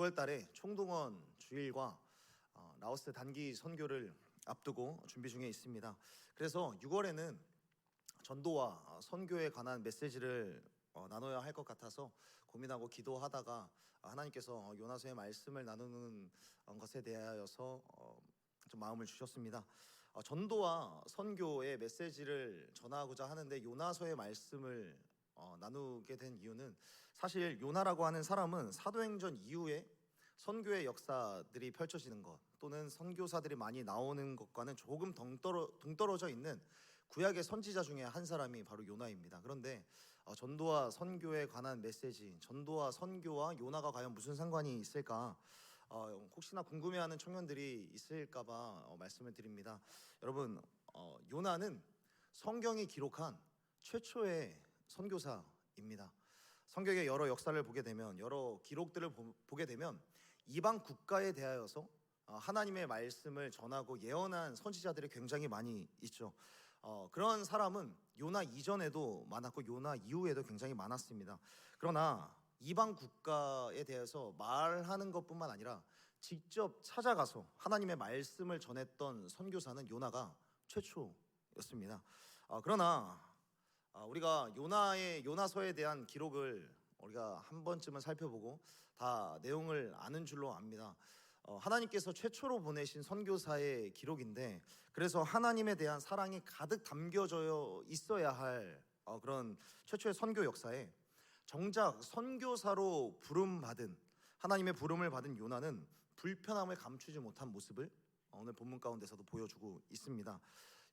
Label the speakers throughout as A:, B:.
A: 6월 달에 총동원 주일과 라오스 단기 선교를 앞두고 준비 중에 있습니다. 그래서 6월에는 전도와 선교에 관한 메시지를 나눠야 할 것 같아서 고민하고 기도하다가 하나님께서 요나서의 말씀을 나누는 것에 대하여서 좀 마음을 주셨습니다. 전도와 선교의 메시지를 전하고자 하는데 요나서의 말씀을 나누게 된 이유는, 사실 요나라고 하는 사람은 사도행전 이후에 선교의 역사들이 펼쳐지는 것 또는 선교사들이 많이 나오는 것과는 조금 동떨어져 있는 구약의 선지자 중에 한 사람이 바로 요나입니다. 그런데 전도와 선교에 관한 메시지, 전도와 선교와 요나가 과연 무슨 상관이 있을까, 혹시나 궁금해하는 청년들이 있을까봐 말씀을 드립니다. 여러분, 요나는 성경이 기록한 최초의 선교사입니다. 성경의 여러 역사를 보게 되면, 여러 기록들을 보게 되면 이방 국가에 대하여서 하나님의 말씀을 전하고 예언한 선지자들이 굉장히 많이 있죠. 그런 사람은 요나 이전에도 많았고 요나 이후에도 굉장히 많았습니다. 그러나 이방 국가에 대해서 말하는 것뿐만 아니라 직접 찾아가서 하나님의 말씀을 전했던 선교사는 요나가 최초였습니다. 그러나 우리가 요나서에 대한 기록을 우리가 한 번쯤은 살펴보고 다 내용을 아는 줄로 압니다. 하나님께서 최초로 보내신 선교사의 기록인데, 그래서 하나님에 대한 사랑이 가득 담겨져 있어야 할 그런 최초의 선교 역사에 정작 선교사로 하나님의 부름을 받은 요나는 불편함을 감추지 못한 모습을 오늘 본문 가운데서도 보여주고 있습니다.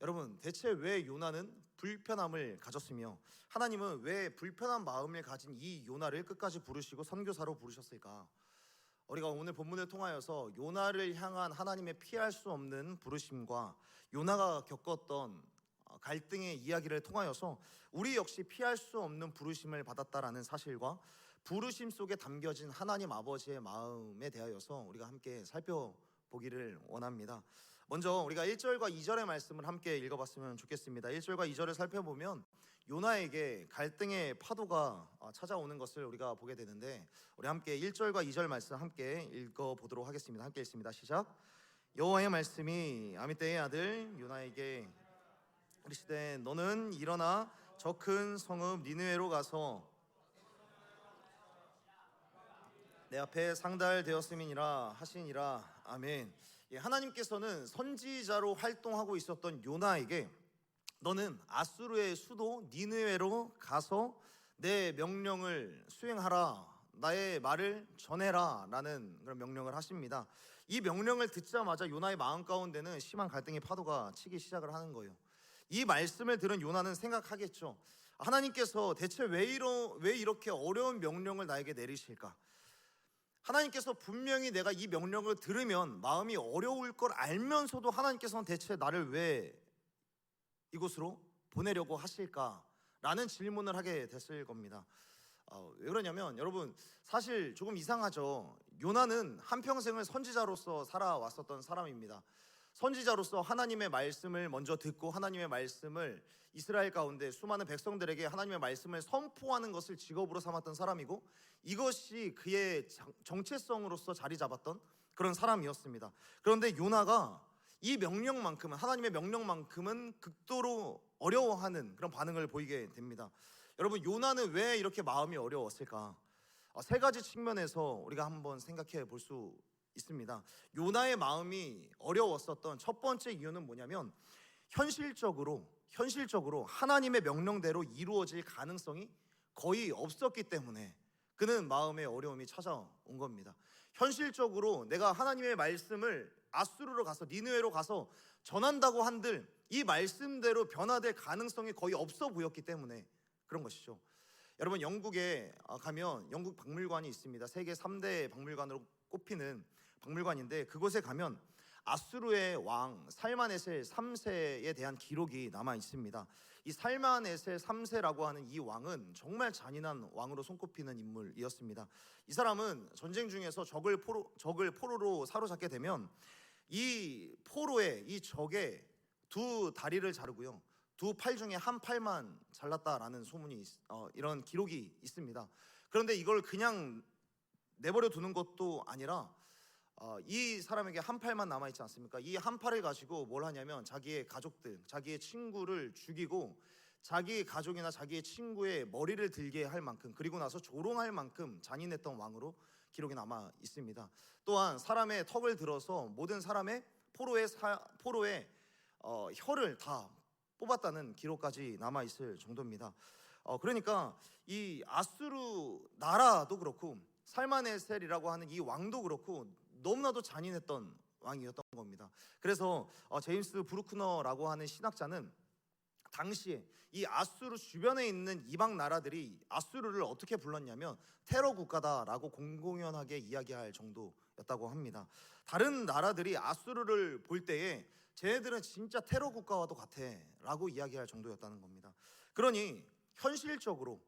A: 여러분, 대체 왜 요나는 불편함을 가졌으며 하나님은 왜 불편한 마음을 가진 이 요나를 끝까지 부르시고 선교사로 부르셨을까? 우리가 오늘 본문을 통하여서 요나를 향한 하나님의 피할 수 없는 부르심과 요나가 겪었던 갈등의 이야기를 통하여서 우리 역시 피할 수 없는 부르심을 받았다라는 사실과 부르심 속에 담겨진 하나님 아버지의 마음에 대하여서 우리가 함께 살펴보기를 원합니다. 먼저 우리가 1절과 2절의 말씀을 함께 읽어봤으면 좋겠습니다. 1절과 2절을 살펴보면 요나에게 갈등의 파도가 찾아오는 것을 우리가 보게 되는데, 우리 함께 1절과 2절 말씀 함께 읽어보도록 하겠습니다. 함께 읽습니다. 시작. 여호와의 말씀이 아미떼의 아들 요나에게 이르시되, 너는 일어나 저 큰 성읍 니느웨로 가서 내 앞에 상달되었음이니라 하시니라. 아멘. 하나님께서는 선지자로 활동하고 있었던 요나에게 너는 아수르의 수도 니느웨로 가서 내 명령을 수행하라, 나의 말을 전해라 라는 그런 명령을 하십니다. 이 명령을 듣자마자 요나의 마음 가운데는 심한 갈등의 파도가 치기 시작을 하는 거예요. 이 말씀을 들은 요나는 생각하겠죠. 하나님께서 대체 왜 이렇게 어려운 명령을 나에게 내리실까? 하나님께서 분명히 내가 이 명령을 들으면 마음이 어려울 걸 알면서도 하나님께서는 대체 나를 왜 이곳으로 보내려고 하실까? 라는 질문을 하게 됐을 겁니다. 왜 그러냐면, 여러분, 사실 조금 이상하죠. 요나는 한평생을 선지자로서 살아왔었던 사람입니다. 선지자로서 하나님의 말씀을 먼저 듣고 하나님의 말씀을 이스라엘 가운데 수많은 백성들에게 하나님의 말씀을 선포하는 것을 직업으로 삼았던 사람이고, 이것이 그의 정체성으로서 자리 잡았던 그런 사람이었습니다. 그런데 요나가 이 명령만큼은, 하나님의 명령만큼은 극도로 어려워하는 그런 반응을 보이게 됩니다. 여러분, 요나는 왜 이렇게 마음이 어려웠을까? 세 가지 측면에서 우리가 한번 생각해 볼 수 있습니다. 요나의 마음이 어려웠었던 첫 번째 이유는 뭐냐면, 현실적으로 하나님의 명령대로 이루어질 가능성이 거의 없었기 때문에 그는 마음의 어려움이 찾아온 겁니다. 현실적으로 내가 하나님의 말씀을 아수르로 가서 니느웨로 가서 전한다고 한들 이 말씀대로 변화될 가능성이 거의 없어 보였기 때문에 그런 것이죠. 여러분, 영국에 가면 영국 박물관이 있습니다. 세계 3대 박물관으로 꼽히는 박물관인데, 그곳에 가면 아수르의 왕 살마네셀 3세에 대한 기록이 남아 있습니다. 이 살마네셀 3세라고 하는 이 왕은 정말 잔인한 왕으로 손꼽히는 인물이었습니다. 이 사람은 전쟁 중에서 적을 포로로 사로잡게 되면 이 포로의 이 적의 두 다리를 자르고요, 두 팔 중에 한 팔만 잘랐다라는 소문이 이런 기록이 있습니다. 그런데 이걸 그냥 내버려 두는 것도 아니라 이 사람에게 한 팔만 남아 있지 않습니까? 이 한 팔을 가지고 뭘 하냐면 자기의 가족들, 자기의 친구를 죽이고 자기 가족이나 자기의 친구의 머리를 들게 할 만큼, 그리고 나서 조롱할 만큼 잔인했던 왕으로 기록이 남아 있습니다. 또한 사람의 턱을 들어서 모든 사람의 포로의 혀를 다 뽑았다는 기록까지 남아 있을 정도입니다. 그러니까 이 아수르 나라도 그렇고 살마네셀이라고 하는 이 왕도 그렇고 너무나도 잔인했던 왕이었던 겁니다. 그래서 제임스 브루크너라고 하는 신학자는 당시에 이 아수르 주변에 있는 이방 나라들이 아수르를 어떻게 불렀냐면 테러 국가다라고 공공연하게 이야기할 정도였다고 합니다. 다른 나라들이 아수르를 볼 때에 쟤네들은 진짜 테러 국가와도 같아라고 이야기할 정도였다는 겁니다. 그러니 현실적으로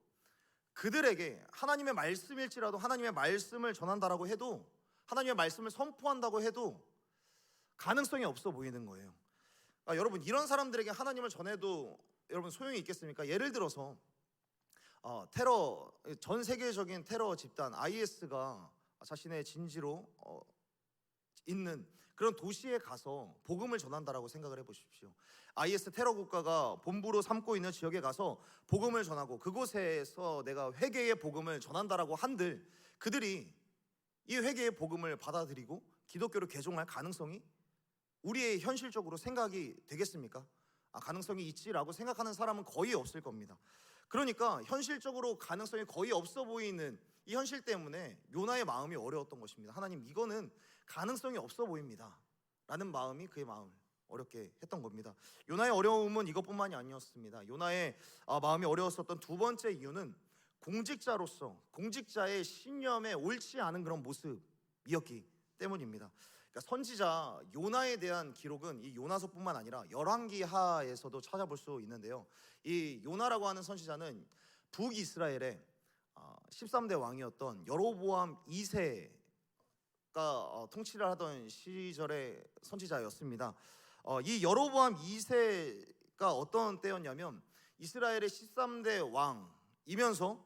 A: 그들에게 하나님의 말씀일지라도 하나님의 말씀을 전한다라고 해도, 하나님의 말씀을 선포한다고 해도 가능성이 없어 보이는 거예요. 여러분, 이런 사람들에게 하나님을 전해도 여러분 소용이 있겠습니까? 예를 들어서 전 세계적인 테러 집단 IS가 자신의 진지로 있는 그런 도시에 가서 복음을 전한다라고 생각을 해보십시오. IS 테러 국가가 본부로 삼고 있는 지역에 가서 복음을 전하고 그곳에서 내가 회개의 복음을 전한다라고 한들 그들이 이 회개의 복음을 받아들이고 기독교로 개종할 가능성이 우리의 현실적으로 생각이 되겠습니까? 가능성이 있지라고 생각하는 사람은 거의 없을 겁니다. 그러니까 현실적으로 가능성이 거의 없어 보이는 이 현실 때문에 요나의 마음이 어려웠던 것입니다. 하나님, 이거는 가능성이 없어 보입니다 라는 마음이 그의 마음을 어렵게 했던 겁니다. 요나의 어려움은 이것뿐만이 아니었습니다. 요나의 마음이 어려웠었던 두 번째 이유는 공직자로서 공직자의 신념에 옳지 않은 그런 모습이었기 때문입니다. 그러니까 선지자 요나에 대한 기록은 이 요나서뿐만 아니라 열왕기하에서도 찾아볼 수 있는데요. 이 요나라고 하는 선지자는 북이스라엘의 13대 왕이었던 여로보암 2세가 통치를 하던 시절의 선지자였습니다. 이 여로보암 2세가 어떤 때였냐면 이스라엘의 13대 왕이면서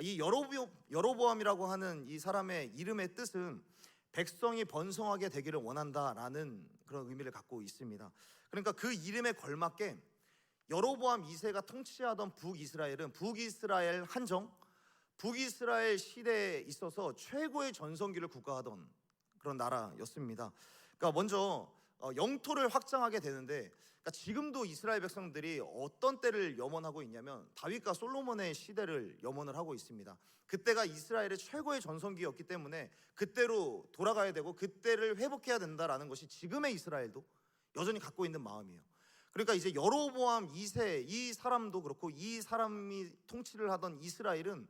A: 이 여로보암이라고 하는 이 사람의 이름의 뜻은 백성이 번성하게 되기를 원한다라는 그런 의미를 갖고 있습니다. 그러니까 그 이름에 걸맞게 여로보암 2세가 통치하던 북이스라엘은 북이스라엘 한정, 북이스라엘 시대에 있어서 최고의 전성기를 국가하던 그런 나라였습니다. 그러니까 먼저 영토를 확장하게 되는데, 그러니까 지금도 이스라엘 백성들이 어떤 때를 염원하고 있냐면 다윗과 솔로몬의 시대를 염원을 하고 있습니다. 그때가 이스라엘의 최고의 전성기였기 때문에 그때로 돌아가야 되고 그때를 회복해야 된다라는 것이 지금의 이스라엘도 여전히 갖고 있는 마음이에요. 그러니까 이제 여로보암 2세 이 사람도 그렇고 이 사람이 통치를 하던 이스라엘은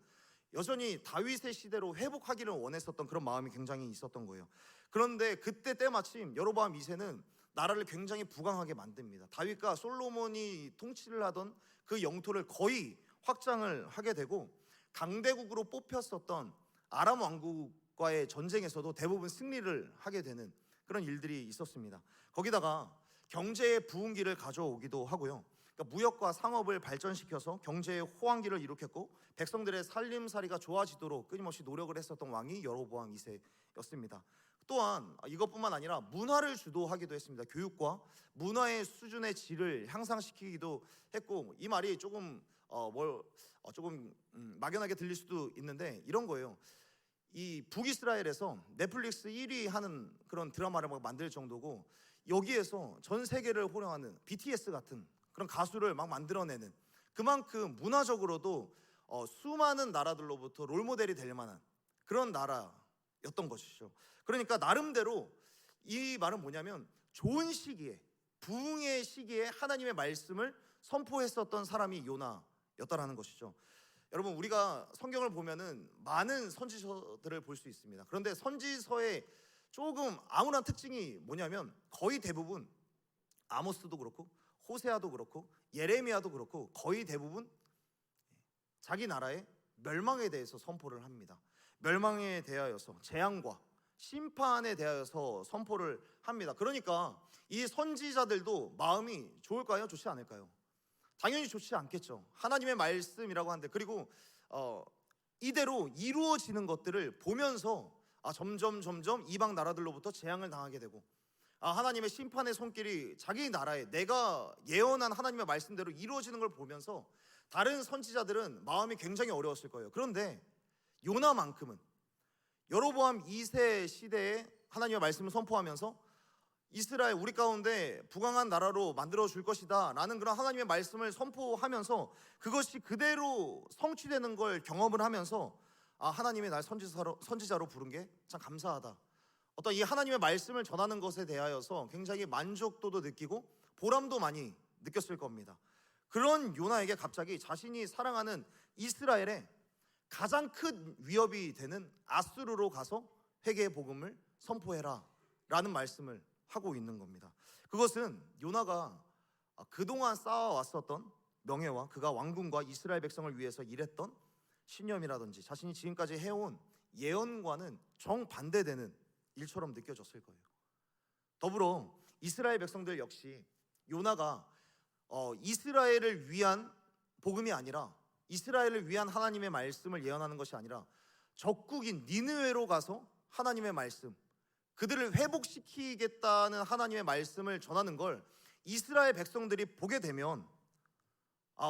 A: 여전히 다윗의 시대로 회복하기를 원했었던 그런 마음이 굉장히 있었던 거예요. 그런데 그때 때마침 여로보암 2세는 나라를 굉장히 부강하게 만듭니다. 다윗과 솔로몬이 통치를 하던 그 영토를 거의 확장을 하게 되고 강대국으로 뽑혔었던 아람 왕국과의 전쟁에서도 대부분 승리를 하게 되는 그런 일들이 있었습니다. 거기다가 경제의 부흥기를 가져오기도 하고요. 그러니까 무역과 상업을 발전시켜서 경제의 호황기를 일으켰고 백성들의 살림살이가 좋아지도록 끊임없이 노력을 했었던 왕이 여로보암 2세였습니다. 또한 이것뿐만 아니라 문화를 주도하기도 했습니다. 교육과 문화의 수준의 질을 향상시키기도 했고, 이 말이 조금 막연하게 들릴 수도 있는데 이런 거예요. 이 북이스라엘에서 넷플릭스 1위 하는 그런 드라마를 막 만들 정도고, 여기에서 전 세계를 호령하는 BTS 같은 그런 가수를 막 만들어내는, 그만큼 문화적으로도 수많은 나라들로부터 롤모델이 될 만한 그런 나라였던 것이죠. 그러니까 나름대로 이 말은 뭐냐면 좋은 시기에, 부흥의 시기에 하나님의 말씀을 선포했었던 사람이 요나였다라는 것이죠. 여러분, 우리가 성경을 보면은 많은 선지서들을 볼 수 있습니다. 그런데 선지서에 조금 암울한 특징이 뭐냐면 거의 대부분 아모스도 그렇고 호세아도 그렇고 예레미야도 그렇고 거의 대부분 자기 나라의 멸망에 대해서 선포를 합니다. 멸망에 대하여서, 재앙과 심판에 대하여서 선포를 합니다. 그러니까 이 선지자들도 마음이 좋을까요? 좋지 않을까요? 당연히 좋지 않겠죠. 하나님의 말씀이라고 하는데, 그리고 이대로 이루어지는 것들을 보면서 점점 이방 나라들로부터 재앙을 당하게 되고, 하나님의 심판의 손길이 자기 나라에 내가 예언한 하나님의 말씀대로 이루어지는 걸 보면서 다른 선지자들은 마음이 굉장히 어려웠을 거예요. 그런데 요나만큼은 여로보암 2세 시대에 하나님의 말씀을 선포하면서 이스라엘 우리 가운데 부강한 나라로 만들어 줄 것이다 라는 그런 하나님의 말씀을 선포하면서 그것이 그대로 성취되는 걸 경험을 하면서 하나님이 날 선지자로 부른 게 참 감사하다, 어떤 이 하나님의 말씀을 전하는 것에 대하여서 굉장히 만족도도 느끼고 보람도 많이 느꼈을 겁니다. 그런 요나에게 갑자기 자신이 사랑하는 이스라엘에 가장 큰 위협이 되는 아수르로 가서 회개의 복음을 선포해라 라는 말씀을 하고 있는 겁니다. 그것은 요나가 그동안 쌓아왔었던 명예와 그가 왕궁과 이스라엘 백성을 위해서 일했던 신념이라든지 자신이 지금까지 해온 예언과는 정반대되는 일처럼 느껴졌을 거예요. 더불어 이스라엘 백성들 역시 요나가 이스라엘을 위한 복음이 아니라, 이스라엘을 위한 하나님의 말씀을 예언하는 것이 아니라 적국인 니느웨로 가서 하나님의 말씀, 그들을 회복시키겠다는 하나님의 말씀을 전하는 걸 이스라엘 백성들이 보게 되면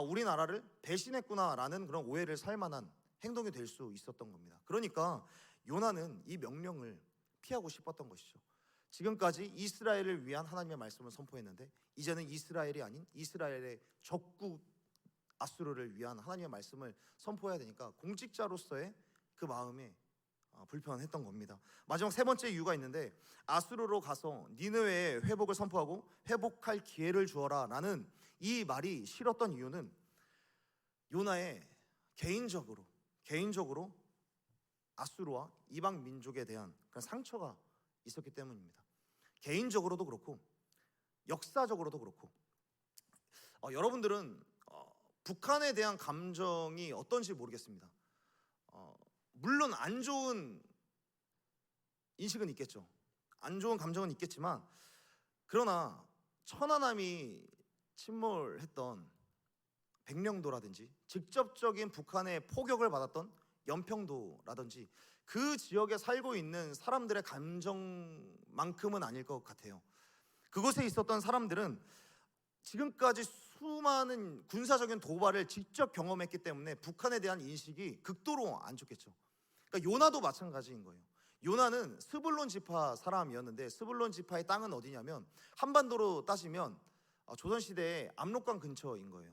A: 우리나라를 배신했구나라는 그런 오해를 살 만한 행동이 될 수 있었던 겁니다. 그러니까 요나는 이 명령을 피하고 싶었던 것이죠. 지금까지 이스라엘을 위한 하나님의 말씀을 선포했는데 이제는 이스라엘이 아닌 이스라엘의 적국 아수르를 위한 하나님의 말씀을 선포해야 되니까 공직자로서의 그 마음에 불편했던 겁니다. 마지막 세 번째 이유가 있는데, 아수르로 가서 니느웨의 회복을 선포하고 회복할 기회를 주어라 라는 이 말이 싫었던 이유는 요나의 개인적으로 아수르와 이방 민족에 대한 그런 상처가 있었기 때문입니다. 개인적으로도 그렇고 역사적으로도 그렇고. 여러분들은 북한에 대한 감정이 어떤지 모르겠습니다. 물론 안 좋은 인식은 있겠죠. 안 좋은 감정은 있겠지만, 그러나 천안함이 침몰했던 백령도라든지 직접적인 북한의 포격을 받았던 연평도라든지 그 지역에 살고 있는 사람들의 감정만큼은 아닐 것 같아요. 그곳에 있었던 사람들은 지금까지 수많은 군사적인 도발을 직접 경험했기 때문에 북한에 대한 인식이 극도로 안 좋겠죠. 그러니까 요나도 마찬가지인 거예요. 요나는 스불론 지파 사람이었는데, 스불론 지파의 땅은 어디냐면 한반도로 따지면 조선시대의 압록강 근처인 거예요.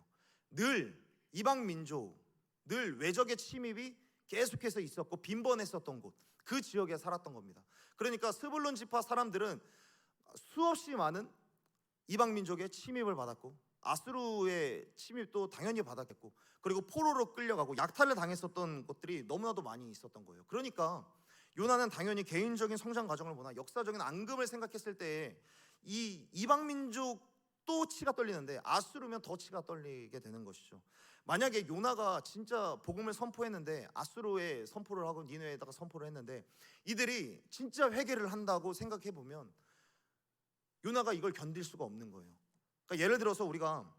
A: 늘 이방 민족, 늘 외적의 침입이 계속해서 있었고 빈번했었던 곳, 그 지역에 살았던 겁니다. 그러니까 스불론 지파 사람들은 수없이 많은 이방 민족의 침입을 받았고 아수르의 침입도 당연히 받았겠고, 그리고 포로로 끌려가고 약탈을 당했었던 것들이 너무나도 많이 있었던 거예요. 그러니까 요나는 당연히 개인적인 성장 과정을 보나 역사적인 앙금을 생각했을 때 이 이방 민족도 치가 떨리는데 아수르면 더 치가 떨리게 되는 것이죠. 만약에 요나가 진짜 복음을 선포했는데 아수르에 선포를 하고 니느웨에다가 선포를 했는데 이들이 진짜 회개를 한다고 생각해 보면 요나가 이걸 견딜 수가 없는 거예요. 그러니까 예를 들어서 우리가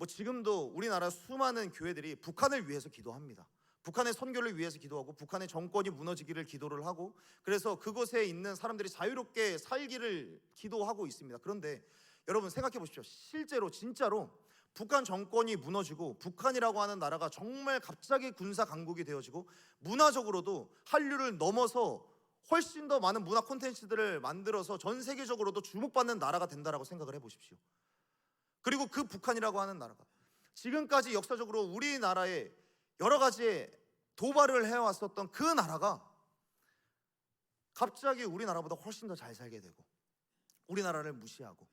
A: 지금도 우리나라 수많은 교회들이 북한을 위해서 기도합니다. 북한의 선교를 위해서 기도하고 북한의 정권이 무너지기를 기도를 하고, 그래서 그곳에 있는 사람들이 자유롭게 살기를 기도하고 있습니다. 그런데 여러분 생각해 보십시오. 실제로 진짜로 북한 정권이 무너지고 북한이라고 하는 나라가 정말 갑자기 군사 강국이 되어지고 문화적으로도 한류를 넘어서 훨씬 더 많은 문화 콘텐츠들을 만들어서 전 세계적으로도 주목받는 나라가 된다라고 생각을 해보십시오. 그리고 그 북한이라고 하는 나라가 지금까지 역사적으로 우리나라에 여러 가지의 도발을 해왔었던 그 나라가 갑자기 우리나라보다 훨씬 더 잘 살게 되고 우리나라를 무시하고,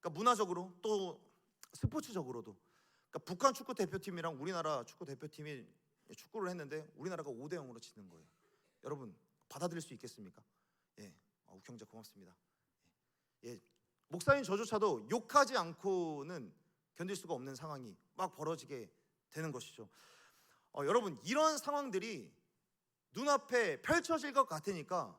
A: 그러니까 문화적으로 또 스포츠적으로도, 그러니까 북한 축구 대표팀이랑 우리나라 축구 대표팀이 축구를 했는데 우리나라가 5대0으로 지는 거예요. 여러분 받아들일 수 있겠습니까? 욱형제 고맙습니다. 목사님 저조차도 욕하지 않고는 견딜 수가 없는 상황이 막 벌어지게 되는 것이죠. 여러분 이런 상황들이 눈앞에 펼쳐질 것 같으니까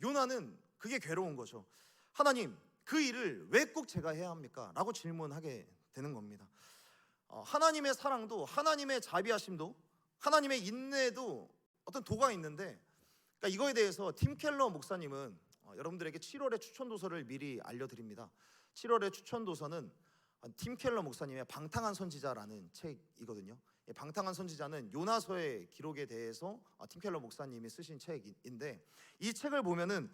A: 요나는 그게 괴로운 거죠. 하나님, 그 일을 왜 꼭 제가 해야 합니까? 라고 질문하게 되는 겁니다. 하나님의 사랑도 하나님의 자비하심도 하나님의 인내도 어떤 도가 있는데 그러니까 이거에 대해서 팀 켈러 목사님은 여러분들에게 7월의 추천 도서를 미리 알려드립니다. 7월의 추천 도서는 팀 켈러 목사님의 방탕한 선지자라는 책이거든요. 방탕한 선지자는 요나서의 기록에 대해서 팀 켈러 목사님이 쓰신 책인데, 이 책을 보면은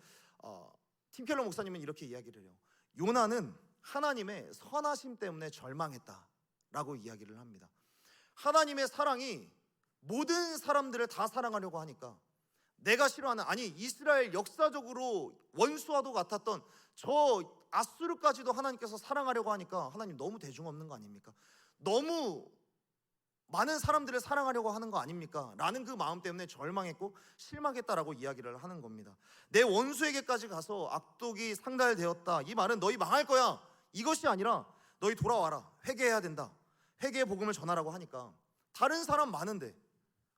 A: 팀 켈러 목사님은 이렇게 이야기를 해요. 요나는 하나님의 선하심 때문에 절망했다라고 이야기를 합니다. 하나님의 사랑이 모든 사람들을 다 사랑하려고 하니까, 내가 싫어하는, 아니 이스라엘 역사적으로 원수와도 같았던 저 아수르까지도 하나님께서 사랑하려고 하니까 하나님 너무 대중 없는 거 아닙니까? 너무 많은 사람들을 사랑하려고 하는 거 아닙니까? 라는 그 마음 때문에 절망했고 실망했다라고 이야기를 하는 겁니다. 내 원수에게까지 가서 악독이 상달되었다, 이 말은 너희 망할 거야, 이것이 아니라 너희 돌아와라, 회개해야 된다, 회개의 복음을 전하라고 하니까, 다른 사람 많은데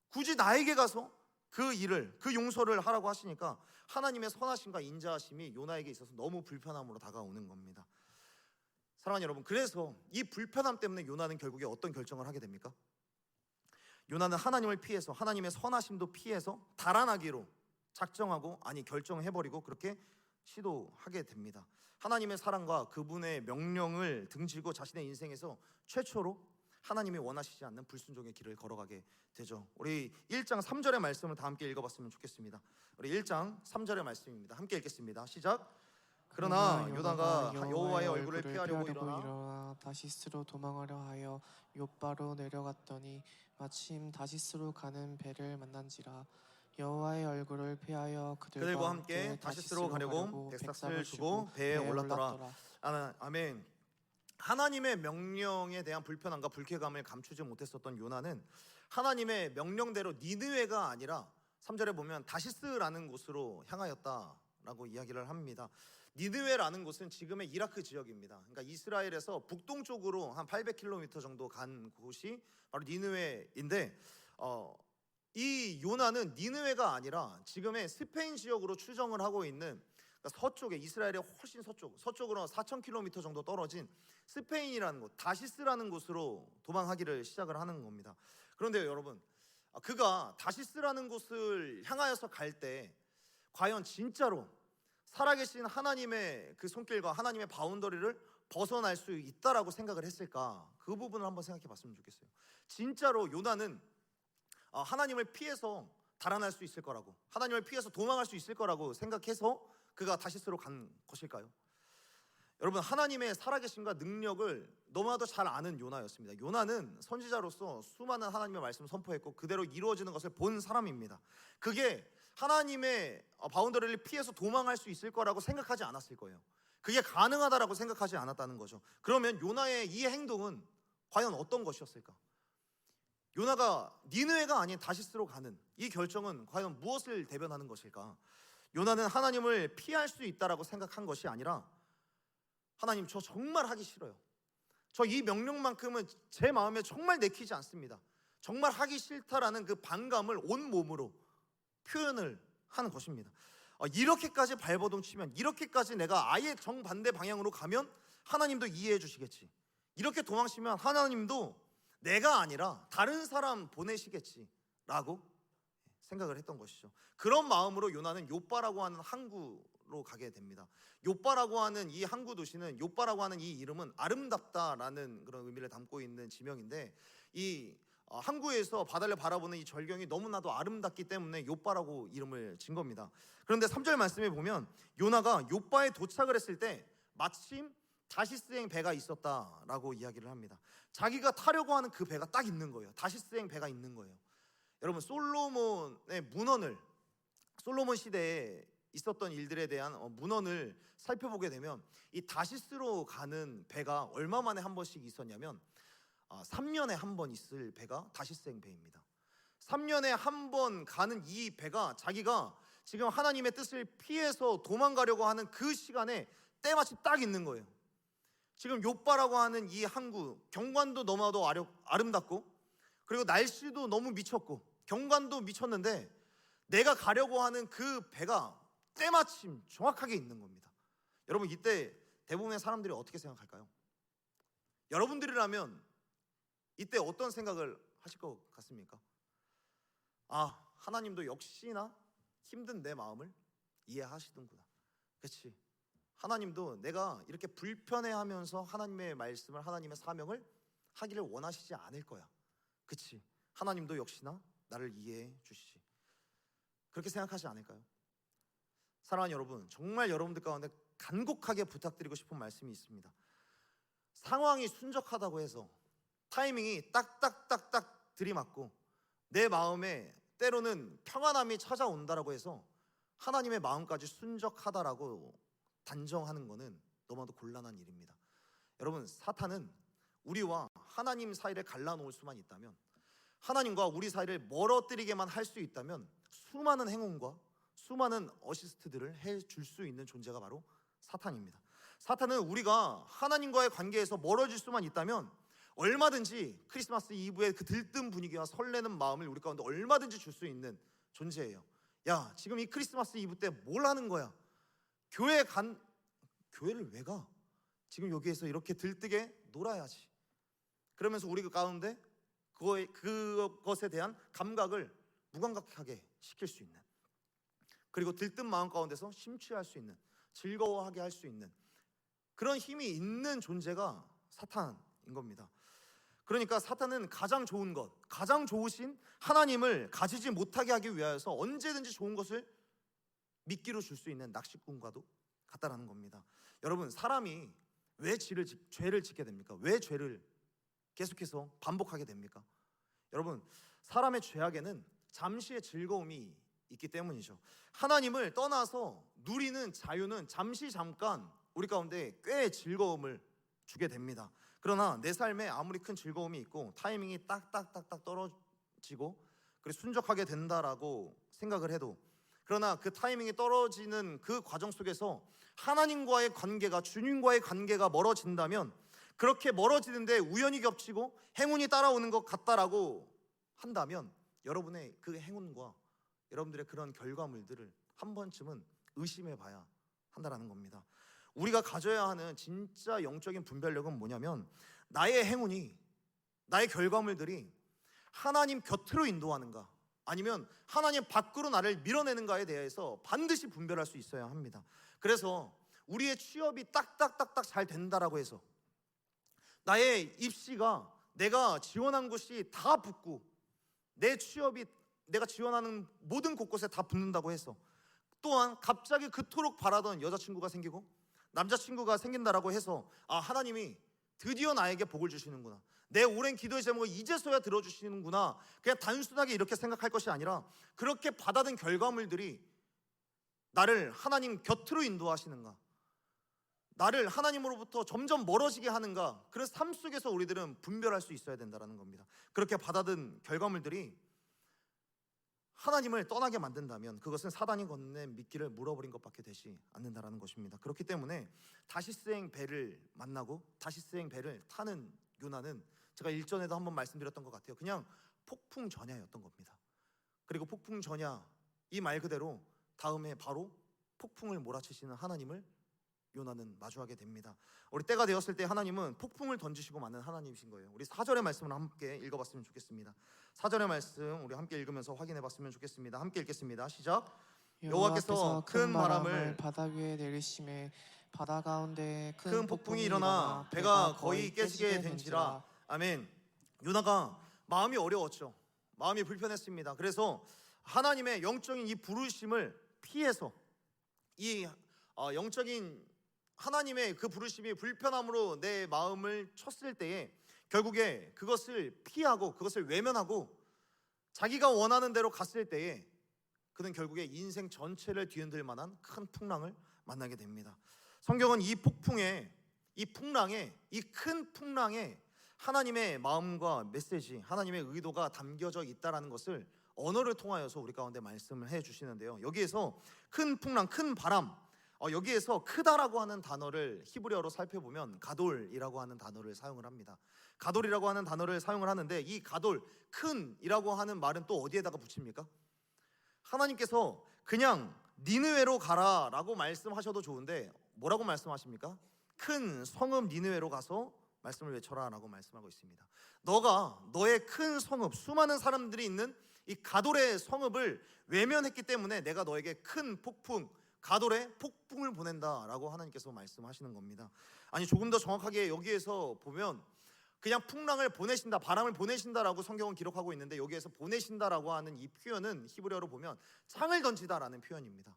A: 굳이 나에게 가서 그 일을, 그 용서를 하라고 하시니까 하나님의 선하심과 인자하심이 요나에게 있어서 너무 불편함으로 다가오는 겁니다. 사랑하는 여러분, 그래서 이 불편함 때문에 요나는 결국에 어떤 결정을 하게 됩니까? 요나는 하나님을 피해서, 하나님의 선하심도 피해서 달아나기로 작정하고, 아니 결정해버리고 그렇게 시도하게 됩니다. 하나님의 사랑과 그분의 명령을 등지고 자신의 인생에서 최초로 하나님이 원하시지 않는 불순종의 길을 걸어가게 되죠. 우리 1장 3절의 말씀을 다 함께 읽어봤으면 좋겠습니다. 우리 1장 3절의 말씀입니다. 함께 읽겠습니다. 시작. 그러나 요나가 여호와의 얼굴을 피하려고 일어나
B: 다시스로 도망하려 하여 욥바로 내려갔더니 마침 다시스로 가는 배를 만난지라. 여호와의 얼굴을 피하여 그들과 함께 다시스로 가려고 백삭을 주고 배에 올랐더라.
A: 아멘. 하나님의 명령에 대한 불편함과 불쾌감을 감추지 못했었던 요나는 하나님의 명령대로 니느웨가 아니라 3절에 보면 다시스라는 곳으로 향하였다라고 이야기를 합니다. 니느웨라는 곳은 지금의 이라크 지역입니다. 그러니까 이스라엘에서 북동쪽으로 한 800km 정도 간 곳이 바로 니느웨인데, 이 요나는 니느웨가 아니라 지금의 스페인 지역으로 추정을 하고 있는, 그러니까 서쪽에, 이스라엘의 훨씬 서쪽으로 4,000km 정도 떨어진 스페인이라는 곳, 다시스라는 곳으로 도망하기를 시작을 하는 겁니다. 그런데 여러분, 그가 다시스라는 곳을 향하여서 갈 때 과연 진짜로 살아계신 하나님의 그 손길과 하나님의 바운더리를 벗어날 수 있다라고 생각을 했을까? 그 부분을 한번 생각해 봤으면 좋겠어요. 진짜로 요나는 하나님을 피해서 달아날 수 있을 거라고, 하나님을 피해서 도망할 수 있을 거라고 생각해서 그가 다시스로 간 것일까요? 여러분, 하나님의 살아계심과 능력을 너무나도 잘 아는 요나였습니다. 요나는 선지자로서 수많은 하나님의 말씀을 선포했고 그대로 이루어지는 것을 본 사람입니다. 그게 하나님의 바운더리를 피해서 도망할 수 있을 거라고 생각하지 않았을 거예요. 그게 가능하다라고 생각하지 않았다는 거죠. 그러면 요나의 이 행동은 과연 어떤 것이었을까? 요나가 니느웨가 아닌 다시스로 가는 이 결정은 과연 무엇을 대변하는 것일까? 요나는 하나님을 피할 수 있다라고 생각한 것이 아니라, 하나님, 저 정말 하기 싫어요. 저 이 명령만큼은 제 마음에 정말 내키지 않습니다. 정말 하기 싫다라는 그 반감을 온 몸으로 표현을 하는 것입니다. 이렇게까지 발버둥 치면, 이렇게까지 내가 아예 정반대 방향으로 가면 하나님도 이해해 주시겠지, 이렇게 도망치면 하나님도 내가 아니라 다른 사람 보내시겠지라고 생각을 했던 것이죠. 그런 마음으로 요나는 욥바라고 하는 항구로 가게 됩니다. 욥바라고 하는 이 항구 도시는, 욥바라고 하는 이 이름은 아름답다라는 그런 의미를 담고 있는 지명인데, 이 항구에서 바다를 바라보는 이 절경이 너무나도 아름답기 때문에 욥바라고 이름을 진 겁니다. 그런데 3절 말씀에 보면 요나가 욥바에 도착을 했을 때 마침 다시스행 배가 있었다라고 이야기를 합니다. 자기가 타려고 하는 그 배가 딱 있는 거예요. 다시스행 배가 있는 거예요. 여러분, 솔로몬의 문헌을, 솔로몬 시대에 있었던 일들에 대한 문헌을 살펴보게 되면 이 다시스로 가는 배가 얼마 만에 한 번씩 있었냐면 3년에 한 번 있을 배가 다시스행 배입니다. 3년에 한 번 가는 이 배가 자기가 지금 하나님의 뜻을 피해서 도망가려고 하는 그 시간에 때마침 딱 있는 거예요. 지금 욥바라고 하는 이 항구, 경관도 너무나도 아름답고, 그리고 날씨도 너무 미쳤고 경관도 미쳤는데 내가 가려고 하는 그 배가 때마침 정확하게 있는 겁니다. 여러분, 이때 대부분의 사람들이 어떻게 생각할까요? 여러분들이라면 이때 어떤 생각을 하실 것 같습니까? 하나님도 역시나 힘든 내 마음을 이해하시는구나. 그렇지? 하나님도 내가 이렇게 불편해하면서 하나님의 말씀을, 하나님의 사명을 하기를 원하시지 않을 거야. 그렇지? 하나님도 역시나 나를 이해해 주시지. 그렇게 생각하지 않을까요? 사랑하는 여러분, 정말 여러분들 가운데 간곡하게 부탁드리고 싶은 말씀이 있습니다. 상황이 순적하다고 해서 타이밍이 딱딱딱딱 들이맞고 내 마음에 때로는 평안함이 찾아온다라고 해서 하나님의 마음까지 순적하다라고 단정하는 것은 너무나도 곤란한 일입니다. 여러분, 사탄은 우리와 하나님 사이를 갈라놓을 수만 있다면, 하나님과 우리 사이를 멀어뜨리게만 할 수 있다면 수많은 행운과 수많은 어시스트들을 해줄 수 있는 존재가 바로 사탄입니다. 사탄은 우리가 하나님과의 관계에서 멀어질 수만 있다면 얼마든지 크리스마스 이브의 그 들뜬 분위기와 설레는 마음을 우리 가운데 얼마든지 줄 수 있는 존재예요. 야, 지금 이 크리스마스 이브 때 뭘 하는 거야? 교회를 왜 가? 지금 여기에서 이렇게 들뜨게 놀아야지. 그러면서 우리 가운데 그것에 대한 감각을 무감각하게 시킬 수 있는, 그리고 들뜬 마음 가운데서 심취할 수 있는, 즐거워하게 할 수 있는 그런 힘이 있는 존재가 사탄인 겁니다. 그러니까 사탄은 가장 좋은 것, 가장 좋으신 하나님을 가지지 못하게 하기 위하여서 언제든지 좋은 것을 미끼로 줄 수 있는 낚시꾼과도 같다라는 겁니다. 여러분, 사람이 왜 죄를 짓게 됩니까? 왜 죄를 계속해서 반복하게 됩니까? 여러분, 사람의 죄악에는 잠시의 즐거움이 있기 때문이죠. 하나님을 떠나서 누리는 자유는 잠깐 우리 가운데 꽤 즐거움을 주게 됩니다. 그러나 내 삶에 아무리 큰 즐거움이 있고 타이밍이 딱딱딱딱 떨어지고 그리고 순적하게 된다라고 생각을 해도, 그러나 그 타이밍이 떨어지는 그 과정 속에서 하나님과의 관계가, 주님과의 관계가 멀어진다면, 그렇게 멀어지는데 우연히 겹치고 행운이 따라오는 것 같다라고 한다면 여러분의 그 행운과 여러분들의 그런 결과물들을 한 번쯤은 의심해 봐야 한다라는 겁니다. 우리가 가져야 하는 진짜 영적인 분별력은 뭐냐면, 나의 행운이, 나의 결과물들이 하나님 곁으로 인도하는가 아니면 하나님 밖으로 나를 밀어내는가에 대해서 반드시 분별할 수 있어야 합니다. 그래서 우리의 취업이 딱딱딱딱 잘 된다라고 해서 나의 입시가 내가 지원한 곳이 다 붙고 내 취업이 내가 지원하는 모든 곳곳에 다 붙는다고 해서, 또한 갑자기 그토록 바라던 여자친구가 생기고 남자친구가 생긴다라고 해서 하나님이 드디어 나에게 복을 주시는구나, 내 오랜 기도의 제목을 이제서야 들어주시는구나, 그냥 단순하게 이렇게 생각할 것이 아니라 그렇게 받아든 결과물들이 나를 하나님 곁으로 인도하시는가, 나를 하나님으로부터 점점 멀어지게 하는가, 그런 삶 속에서 우리들은 분별할 수 있어야 된다는 겁니다. 그렇게 받아든 결과물들이 하나님을 떠나게 만든다면 그것은 사단이 건넨 미끼를 물어버린 것밖에 되지 않는다라는 것입니다. 그렇기 때문에 다시스행 배를 만나고 다시스행 배를 타는 요나는, 제가 일전에도 한번 말씀드렸던 것 같아요, 그냥 폭풍 전야였던 겁니다. 그리고 폭풍 전야, 이 말 그대로 다음에 바로 폭풍을 몰아치시는 하나님을 요나는 마주하게 됩니다. 우리 때가 되었을 때 하나님은 폭풍을 던지시고 마는 하나님이신 거예요. 우리 4절의 말씀을 함께 읽어봤으면 좋겠습니다. 4절의 말씀 우리 함께 읽으면서 확인해봤으면 좋겠습니다. 함께 읽겠습니다. 시작. 여호와께서 큰 바람을
B: 바다 위에 내리심에 바다 가운데
A: 큰 폭풍이 일어나 배가 거의 깨지게 된지라. 아멘. 요나가 마음이 어려웠죠. 마음이 불편했습니다. 그래서 하나님의 영적인 이 부르심을 피해서, 이 영적인 하나님의 그 부르심이 불편함으로 내 마음을 쳤을 때에 결국에 그것을 피하고 그것을 외면하고 자기가 원하는 대로 갔을 때에 그는 결국에 인생 전체를 뒤흔들 만한 큰 풍랑을 만나게 됩니다. 성경은 이 폭풍에, 이 풍랑에, 이 큰 풍랑에 하나님의 마음과 메시지, 하나님의 의도가 담겨져 있다라는 것을 언어를 통하여서 우리 가운데 말씀을 해주시는데요, 여기에서 큰 풍랑, 큰 바람, 여기에서 크다라고 하는 단어를 히브리어로 살펴보면 가돌이라고 하는 단어를 사용을 합니다. 가돌이라고 하는 단어를 사용을 하는데, 이 가돌, 큰이라고 하는 말은 또 어디에다가 붙입니까? 하나님께서 그냥 니느웨로 가라라고 말씀하셔도 좋은데 뭐라고 말씀하십니까? 큰 성읍 니느웨로 가서 말씀을 외쳐라라고 말씀하고 있습니다. 너가 너의 큰 성읍, 수많은 사람들이 있는 이 가돌의 성읍을 외면했기 때문에 내가 너에게 큰 폭풍, 가돌의 폭풍을 보낸다라고 하나님께서 말씀하시는 겁니다. 아니, 조금 더 정확하게 여기에서 보면 그냥 풍랑을 보내신다, 바람을 보내신다라고 성경은 기록하고 있는데, 여기에서 보내신다라고 하는 이 표현은 히브리어로 보면 창을 던지다라는 표현입니다.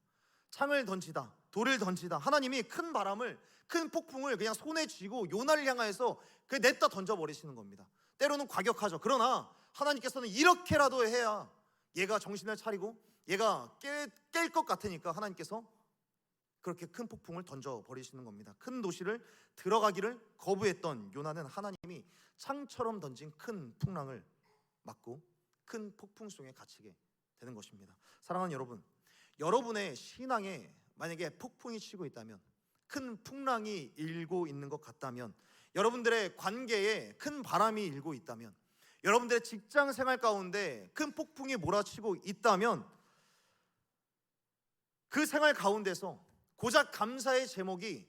A: 창을 던지다, 돌을 던지다. 하나님이 큰 바람을, 큰 폭풍을 그냥 손에 쥐고 요나를 향하여서 그 냈다 던져버리시는 겁니다. 때로는 과격하죠. 그러나 하나님께서는 이렇게라도 해야 얘가 정신을 차리고 얘가 깰 것 같으니까 하나님께서 그렇게 큰 폭풍을 던져버리시는 겁니다. 큰 도시를 들어가기를 거부했던 요나는 하나님이 창처럼 던진 큰 풍랑을 맞고 큰 폭풍 속에 갇히게 되는 것입니다. 사랑하는 여러분, 여러분의 신앙에 만약에 폭풍이 치고 있다면, 큰 풍랑이 일고 있는 것 같다면, 여러분들의 관계에 큰 바람이 일고 있다면, 여러분들의 직장 생활 가운데 큰 폭풍이 몰아치고 있다면, 그 생활 가운데서 고작 감사의 제목이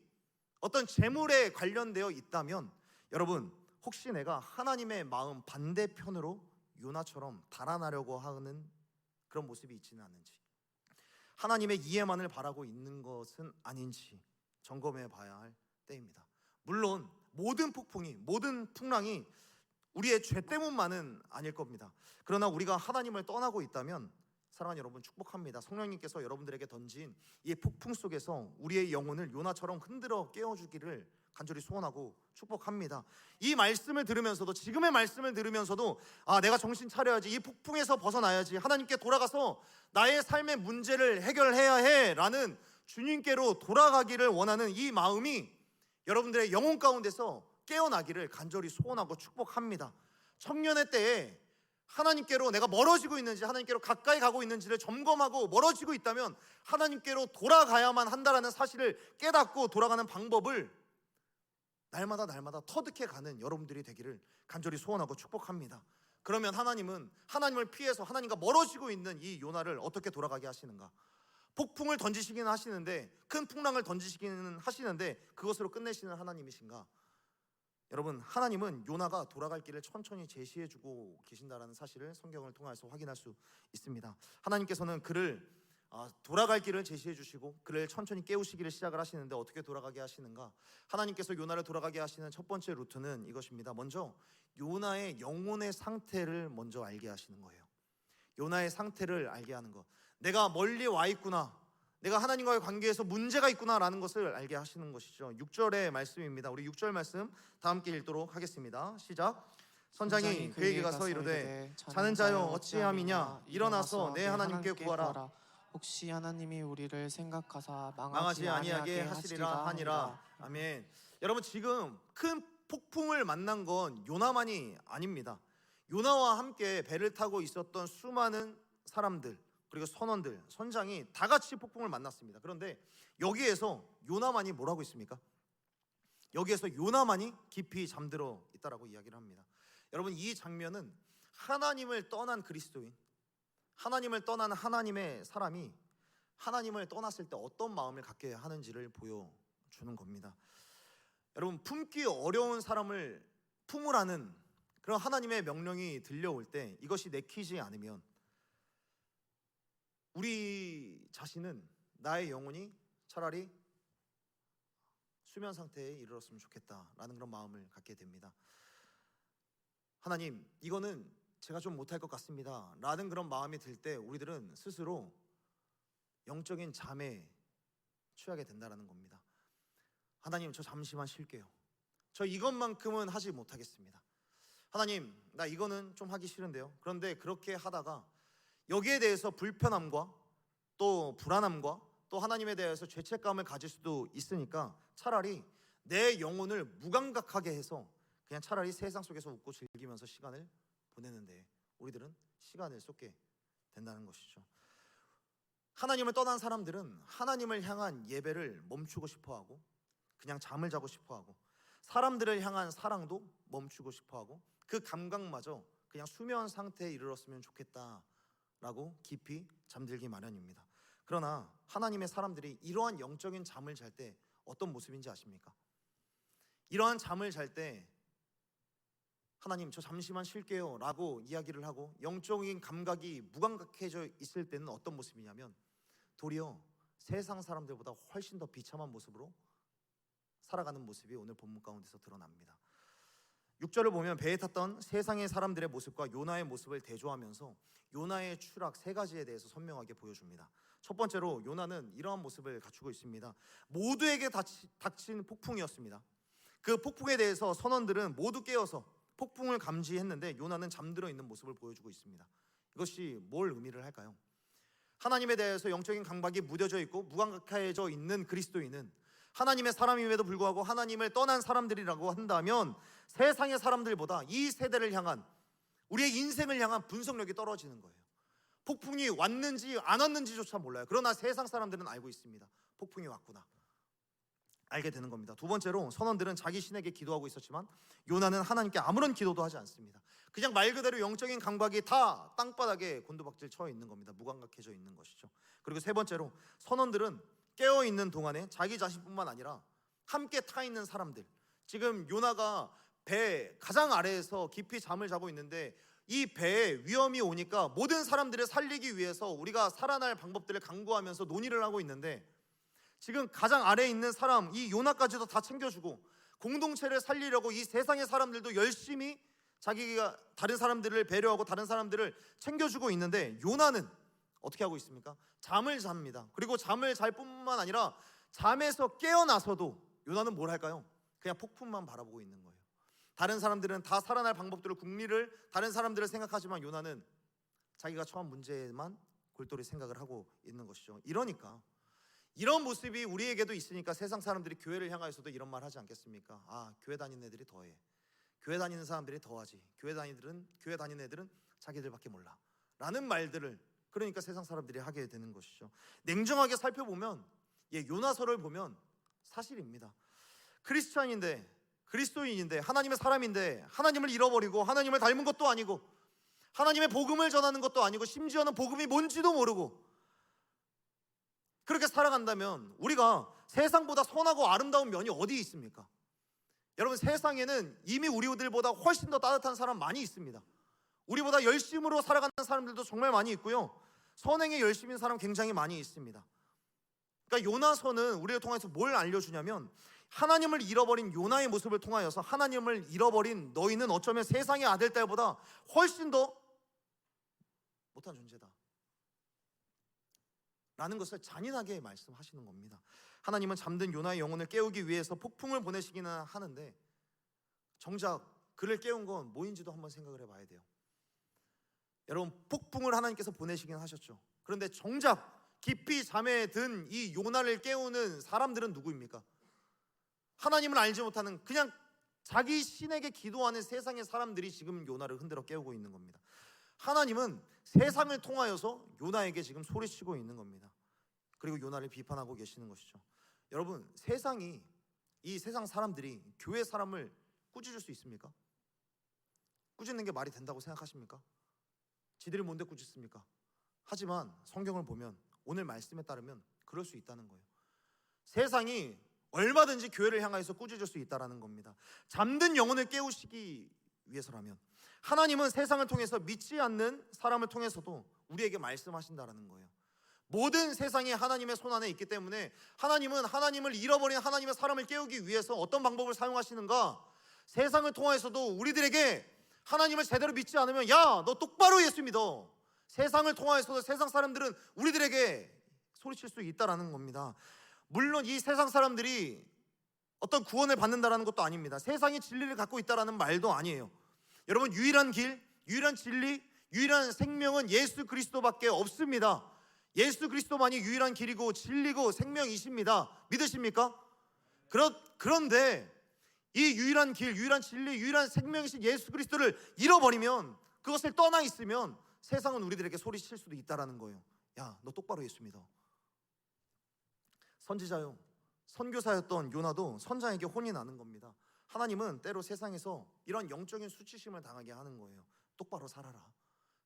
A: 어떤 재물에 관련되어 있다면, 여러분, 혹시 내가 하나님의 마음 반대편으로 요나처럼 달아나려고 하는 그런 모습이 있지는 않는지, 하나님의 이해만을 바라고 있는 것은 아닌지 점검해 봐야 할 때입니다. 물론 모든 폭풍이, 모든 풍랑이 우리의 죄 때문만은 아닐 겁니다. 그러나 우리가 하나님을 떠나고 있다면, 사랑하는 여러분, 축복합니다. 성령님께서 여러분들에게 던진 이 폭풍 속에서 우리의 영혼을 요나처럼 흔들어 깨워주기를 간절히 소원하고 축복합니다. 이 말씀을 들으면서도, 지금의 말씀을 들으면서도, 내가 정신 차려야지, 이 폭풍에서 벗어나야지, 하나님께 돌아가서 나의 삶의 문제를 해결해야 해 라는 주님께로 돌아가기를 원하는 이 마음이 여러분들의 영혼 가운데서 깨어나기를 간절히 소원하고 축복합니다. 청년의 때에 하나님께로 내가 멀어지고 있는지, 하나님께로 가까이 가고 있는지를 점검하고 멀어지고 있다면 하나님께로 돌아가야만 한다라는 사실을 깨닫고 돌아가는 방법을 날마다 터득해 가는 여러분들이 되기를 간절히 소원하고 축복합니다. 그러면 하나님은 하나님을 피해서 하나님과 멀어지고 있는 이 요나를 어떻게 돌아가게 하시는가? 폭풍을 던지시기는 하시는데, 큰 풍랑을 던지시기는 하시는데 그것으로 끝내시는 하나님이신가? 여러분, 하나님은 요나가 돌아갈 길을 천천히 제시해주고 계신다라는 사실을 성경을 통해서 확인할 수 있습니다. 하나님께서는 그를 돌아갈 길을 제시해 주시고 그를 천천히 깨우시기를 시작을 하시는데, 어떻게 돌아가게 하시는가? 하나님께서 요나를 돌아가게 하시는 첫 번째 루트는 이것입니다. 먼저 요나의 영혼의 상태를 먼저 알게 하시는 거예요. 요나의 상태를 알게 하는 것. 내가 멀리 와 있구나, 내가 하나님과의 관계에서 문제가 있구나라는 것을 알게 하시는 것이죠. 6절의 말씀입니다. 우리 6절 말씀 다 함께 읽도록 하겠습니다. 시작. 선장이 그에게 가서 이르되, 자는 자여 어찌함이냐? 일어나서 내 하나님께 구하라.
B: 혹시 하나님이 우리를 생각하사
A: 망하지 아니하게 하시리라 하니라. 아멘. 여러분, 지금 큰 폭풍을 만난 건 요나만이 아닙니다. 요나와 함께 배를 타고 있었던 수많은 사람들, 그리고 선원들, 선장이 다 같이 폭풍을 만났습니다. 그런데 여기에서 요나만이 뭐라고 있습니까? 여기에서 요나만이 깊이 잠들어 있다라고 이야기를 합니다. 여러분, 이 장면은 하나님을 떠난 그리스도인, 하나님을 떠난 하나님의 사람이 하나님을 떠났을 때 어떤 마음을 갖게 하는지를 보여주는 겁니다. 여러분, 품기 어려운 사람을 품으라는 그런 하나님의 명령이 들려올 때 이것이 내키지 않으면 우리 자신은, 나의 영혼이 차라리 수면 상태에 이르렀으면 좋겠다라는 그런 마음을 갖게 됩니다. 하나님, 이거는 제가 좀 못할 것 같습니다 라는 그런 마음이 들 때 우리들은 스스로 영적인 잠에 취하게 된다는 겁니다. 하나님, 저 잠시만 쉴게요. 저 이것만큼은 하지 못하겠습니다. 하나님, 나 이거는 좀 하기 싫은데요. 그런데 그렇게 하다가 여기에 대해서 불편함과 또 불안함과 또 하나님에 대해서 죄책감을 가질 수도 있으니까 차라리 내 영혼을 무감각하게 해서 그냥 차라리 세상 속에서 웃고 즐기면서 시간을 보내는데 우리들은 시간을 쏟게 된다는 것이죠. 하나님을 떠난 사람들은 하나님을 향한 예배를 멈추고 싶어하고 그냥 잠을 자고 싶어하고, 사람들을 향한 사랑도 멈추고 싶어하고, 그 감각마저 그냥 수면 상태에 이르렀으면 좋겠다라고 깊이 잠들기 마련입니다. 그러나 하나님의 사람들이 이러한 영적인 잠을 잘 때 어떤 모습인지 아십니까? 이러한 잠을 잘 때 하나님 저 잠시만 쉴게요 라고 이야기를 하고 영적인 감각이 무감각해져 있을 때는 어떤 모습이냐면 도리어 세상 사람들보다 훨씬 더 비참한 모습으로 살아가는 모습이 오늘 본문 가운데서 드러납니다. 6절을 보면 배에 탔던 세상의 사람들의 모습과 요나의 모습을 대조하면서 요나의 추락 세 가지에 대해서 선명하게 보여줍니다. 첫 번째로 요나는 이러한 모습을 갖추고 있습니다. 모두에게 닥친 폭풍이었습니다. 그 폭풍에 대해서 선원들은 모두 깨어서 폭풍을 감지했는데 요나는 잠들어 있는 모습을 보여주고 있습니다. 이것이 뭘 의미를 할까요? 하나님에 대해서 영적인 감각이 무뎌져 있고 무감각해져 있는 그리스도인은 하나님의 사람임에도 불구하고 하나님을 떠난 사람들이라고 한다면 세상의 사람들보다 이 세대를 향한 우리의 인생을 향한 분석력이 떨어지는 거예요. 폭풍이 왔는지 안 왔는지조차 몰라요. 그러나 세상 사람들은 알고 있습니다. 폭풍이 왔구나 알게 되는 겁니다. 두 번째로 선원들은 자기 신에게 기도하고 있었지만 요나는 하나님께 아무런 기도도 하지 않습니다. 그냥 말 그대로 영적인 감각이 다 땅바닥에 곤두박질 쳐 있는 겁니다. 무감각해져 있는 것이죠. 그리고 세 번째로 선원들은 깨어있는 동안에 자기 자신뿐만 아니라 함께 타 있는 사람들, 지금 요나가 배 가장 아래에서 깊이 잠을 자고 있는데 이 배에 위험이 오니까 모든 사람들을 살리기 위해서 우리가 살아날 방법들을 강구하면서 논의를 하고 있는데 지금 가장 아래에 있는 사람 이 요나까지도 다 챙겨주고 공동체를 살리려고 이 세상의 사람들도 열심히 자기가 다른 사람들을 배려하고 다른 사람들을 챙겨주고 있는데 요나는 어떻게 하고 있습니까? 잠을 잡니다. 그리고 잠을 잘 뿐만 아니라 잠에서 깨어나서도 요나는 뭘 할까요? 그냥 폭풍만 바라보고 있는 거예요. 다른 사람들은 다 살아날 방법들을 궁리를 다른 사람들을 생각하지만 요나는 자기가 처한 문제에만 골똘히 생각을 하고 있는 것이죠. 이러니까 이런 모습이 우리에게도 있으니까 세상 사람들이 교회를 향하여서도 이런 말 하지 않겠습니까? 아, 교회 다니는 애들이 더해. 교회 다니는 사람들이 더하지. 교회 다니는 애들은 자기들밖에 몰라. 라는 말들을 그러니까 세상 사람들이 하게 되는 것이죠. 냉정하게 살펴보면 요나서를 보면 사실입니다. 크리스찬인데 그리스도인인데 하나님의 사람인데 하나님을 잃어버리고 하나님을 닮은 것도 아니고 하나님의 복음을 전하는 것도 아니고 심지어는 복음이 뭔지도 모르고 그렇게 살아간다면 우리가 세상보다 선하고 아름다운 면이 어디 있습니까? 여러분 세상에는 이미 우리들보다 훨씬 더 따뜻한 사람 많이 있습니다. 우리보다 열심으로 살아가는 사람들도 정말 많이 있고요. 선행에 열심인 사람 굉장히 많이 있습니다. 그러니까 요나서는 우리를 통해서 뭘 알려주냐면 하나님을 잃어버린 요나의 모습을 통하여서 하나님을 잃어버린 너희는 어쩌면 세상의 아들딸보다 훨씬 더 못한 존재다 라는 것을 잔인하게 말씀하시는 겁니다. 하나님은 잠든 요나의 영혼을 깨우기 위해서 폭풍을 보내시기는 하는데 정작 그를 깨운 건 뭐인지도 한번 생각을 해봐야 돼요. 여러분 폭풍을 하나님께서 보내시긴 하셨죠. 그런데 정작 깊이 잠에 든 이 요나를 깨우는 사람들은 누구입니까? 하나님을 알지 못하는 그냥 자기 신에게 기도하는 세상의 사람들이 지금 요나를 흔들어 깨우고 있는 겁니다. 하나님은 세상을 통하여서 요나에게 지금 소리치고 있는 겁니다. 그리고 요나를 비판하고 계시는 것이죠. 여러분 세상이 이 세상 사람들이 교회 사람을 꾸짖을 수 있습니까? 꾸짖는 게 말이 된다고 생각하십니까? 지들이 뭔데 꾸짖습니까? 하지만 성경을 보면 오늘 말씀에 따르면 그럴 수 있다는 거예요. 세상이 얼마든지 교회를 향하여서 꾸짖을 수 있다는 겁니다. 잠든 영혼을 깨우시기 위해서라면 하나님은 세상을 통해서 믿지 않는 사람을 통해서도 우리에게 말씀하신다는 거예요. 모든 세상이 하나님의 손 안에 있기 때문에 하나님은 하나님을 잃어버린 하나님의 사람을 깨우기 위해서 어떤 방법을 사용하시는가? 세상을 통해서도 우리들에게 하나님을 제대로 믿지 않으면 야, 너 똑바로 예수 믿어. 세상을 통해서도 세상 사람들은 우리들에게 소리칠 수 있다는 겁니다. 물론 이 세상 사람들이 어떤 구원을 받는다는 것도 아닙니다. 세상이 진리를 갖고 있다는 말도 아니에요. 여러분 유일한 길, 유일한 진리, 유일한 생명은 예수 그리스도밖에 없습니다. 예수 그리스도만이 유일한 길이고 진리고 생명이십니다. 믿으십니까? 그런데 이 유일한 길, 유일한 진리, 유일한 생명이신 예수 그리스도를 잃어버리면 그것을 떠나 있으면 세상은 우리들에게 소리칠 수도 있다는 거예요. 야, 너 똑바로 예수 믿어. 선지자요, 선교사였던 요나도 선자에게 혼이 나는 겁니다. 하나님은 때로 세상에서 이런 영적인 수치심을 당하게 하는 거예요. 똑바로 살아라.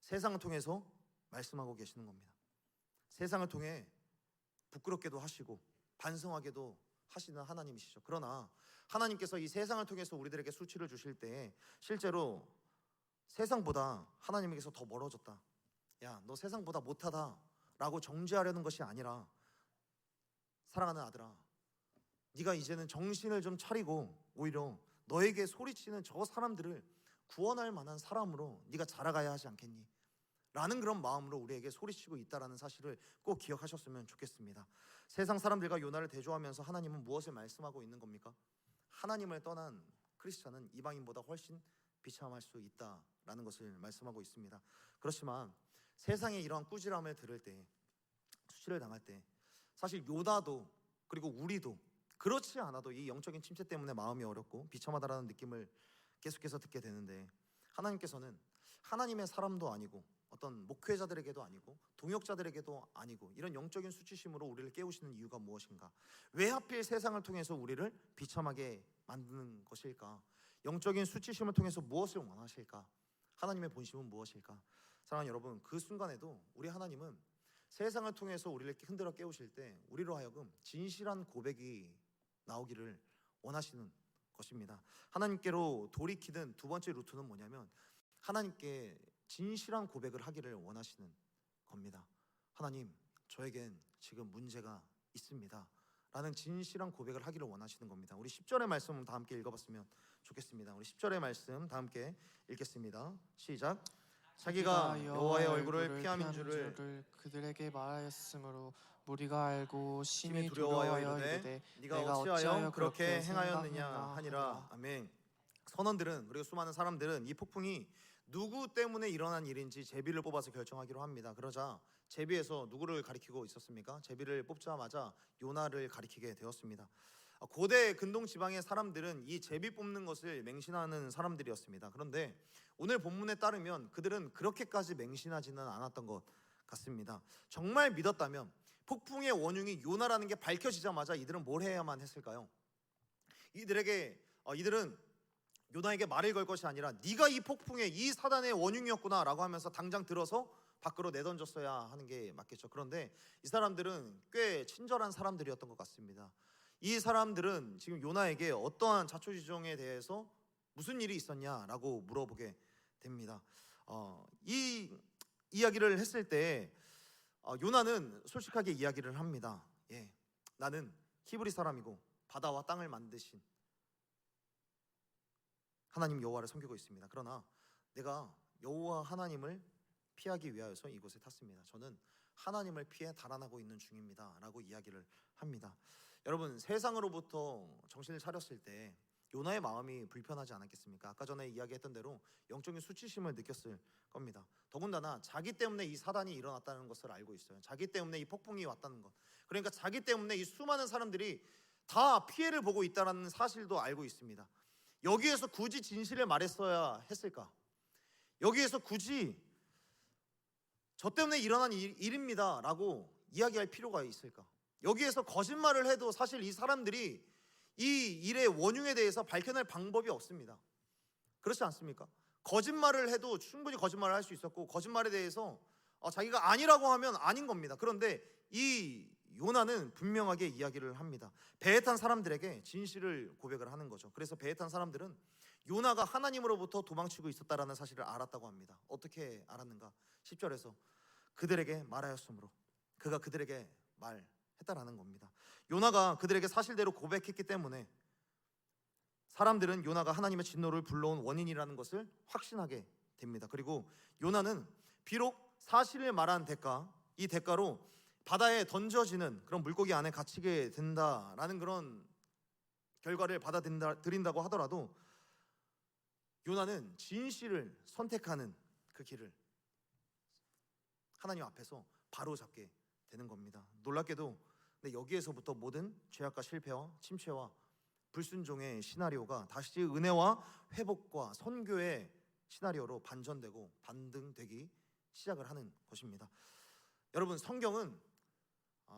A: 세상을 통해서 말씀하고 계시는 겁니다. 세상을 통해 부끄럽게도 하시고 반성하게도 하시는 하나님이시죠. 그러나 하나님께서 이 세상을 통해서 우리들에게 수치를 주실 때 실제로 세상보다 하나님에게서 더 멀어졌다, 야, 너 세상보다 못하다 라고 정죄하려는 것이 아니라, 사랑하는 아들아, 네가 이제는 정신을 좀 차리고 오히려 너에게 소리치는 저 사람들을 구원할 만한 사람으로 네가 자라가야 하지 않겠니? 라는 그런 마음으로 우리에게 소리치고 있다라는 사실을 꼭 기억하셨으면 좋겠습니다. 세상 사람들과 요나를 대조하면서 하나님은 무엇을 말씀하고 있는 겁니까? 하나님을 떠난 크리스찬은 이방인보다 훨씬 비참할 수 있다라는 것을 말씀하고 있습니다. 그렇지만 세상의 이러한 꾸지람을 들을 때, 수치를 당할 때, 사실 요나도 그리고 우리도 그렇지 않아도 이 영적인 침체 때문에 마음이 어렵고 비참하다라는 느낌을 계속해서 듣게 되는데, 하나님께서는 하나님의 사람도 아니고 어떤 목회자들에게도 아니고 동역자들에게도 아니고 이런 영적인 수치심으로 우리를 깨우시는 이유가 무엇인가? 왜 하필 세상을 통해서 우리를 비참하게 만드는 것일까? 영적인 수치심을 통해서 무엇을 원하실까? 하나님의 본심은 무엇일까? 사랑하는 여러분, 그 순간에도 우리 하나님은 세상을 통해서 우리를 흔들어 깨우실 때 우리로 하여금 진실한 고백이 나오기를 원하시는 것입니다. 하나님께로 돌이키는 두 번째 루트는 뭐냐면, 하나님께 진실한 고백을 하기를 원하시는 겁니다. 하나님, 저에겐 지금 문제가 있습니다 라는 진실한 고백을 하기를 원하시는 겁니다. 우리 10절의 말씀 다 함께 읽어봤으면 좋겠습니다. 우리 10절의 말씀 다 함께 읽겠습니다. 시작. 자기가 여호와의 얼굴을 피함인 줄을
B: 그들에게 말하였으므로 무리가 알고
A: 심히
B: 심히
A: 두려워하여
B: 두려워하여
A: 이르되
B: 이르되
A: 네가 어찌하여 그렇게 행하였느냐 하니라. 아멘. 선원들은, 그리고 수많은 사람들은 이 폭풍이 누구 때문에 일어난 일인지 제비를 뽑아서 결정하기로 합니다. 그러자 제비에서 누구를 가리키고 있었습니까? 제비를 뽑자마자 요나를 가리키게 되었습니다. 고대 근동 지방의 사람들은 이 제비 뽑는 것을 맹신하는 사람들이었습니다. 그런데 오늘 본문에 따르면 그들은 그렇게까지 맹신하지는 않았던 것 같습니다. 정말 믿었다면 폭풍의 원흉이 요나라는 게 밝혀지자마자 이들은 뭘 해야만 했을까요? 이들은 요나에게 말을 걸 것이 아니라 네가 이 폭풍의 이 사단의 원흉이었구나 라고 하면서 당장 들어서 밖으로 내던졌어야 하는 게 맞겠죠. 그런데 이 사람들은 꽤 친절한 사람들이었던 것 같습니다. 이 사람들은 지금 요나에게 어떠한 자초지종에 대해서 무슨 일이 있었냐라고 물어보게 됩니다. 이 이야기를 했을 때 요나는 솔직하게 이야기를 합니다. 나는 히브리 사람이고 바다와 땅을 만드신 하나님 여호와를 섬기고 있습니다. 그러나 내가 여호와 하나님을 피하기 위하여서 이곳에 탔습니다. 저는 하나님을 피해 달아나고 있는 중입니다 라고 이야기를 합니다. 여러분, 세상으로부터 정신을 차렸을 때 요나의 마음이 불편하지 않았겠습니까? 아까 전에 이야기했던 대로 영적인 수치심을 느꼈을 겁니다. 더군다나 자기 때문에 이 사단이 일어났다는 것을 알고 있어요. 자기 때문에 이 폭풍이 왔다는 것, 그러니까 자기 때문에 이 수많은 사람들이 다 피해를 보고 있다는 사실도 알고 있습니다. 여기에서 굳이 진실을 말했어야 했을까? 여기에서 굳이 저 때문에 일어난 일입니다 라고 이야기할 필요가 있을까? 여기에서 거짓말을 해도 사실 이 사람들이 이 일의 원흉에 대해서 밝혀낼 방법이 없습니다. 그렇지 않습니까? 거짓말을 해도 충분히 거짓말을 할 수 있었고, 거짓말에 대해서 자기가 아니라고 하면 아닌 겁니다. 그런데 이 요나는 분명하게 이야기를 합니다. 배에 탄 사람들에게 진실을 고백을 하는 거죠. 그래서 배에 탄 사람들은 요나가 하나님으로부터 도망치고 있었다라는 사실을 알았다고 합니다. 어떻게 알았는가? 10절에서 그들에게 말하였으므로, 그가 그들에게 말했다라는 겁니다. 요나가 그들에게 사실대로 고백했기 때문에 사람들은 요나가 하나님의 진노를 불러온 원인이라는 것을 확신하게 됩니다. 그리고 요나는 비록 사실을 말한 대가, 이 대가로 바다에 던져지는 그런 물고기 안에 갇히게 된다라는 그런 결과를 받아들인다고 하더라도 요나는 진실을 선택하는 그 길을 하나님 앞에서 바로 잡게 되는 겁니다. 놀랍게도 여기에서부터 모든 죄악과 실패와 침체와 불순종의 시나리오가 다시 은혜와 회복과 선교의 시나리오로 반전되고 반등되기 시작을 하는 것입니다. 여러분, 성경은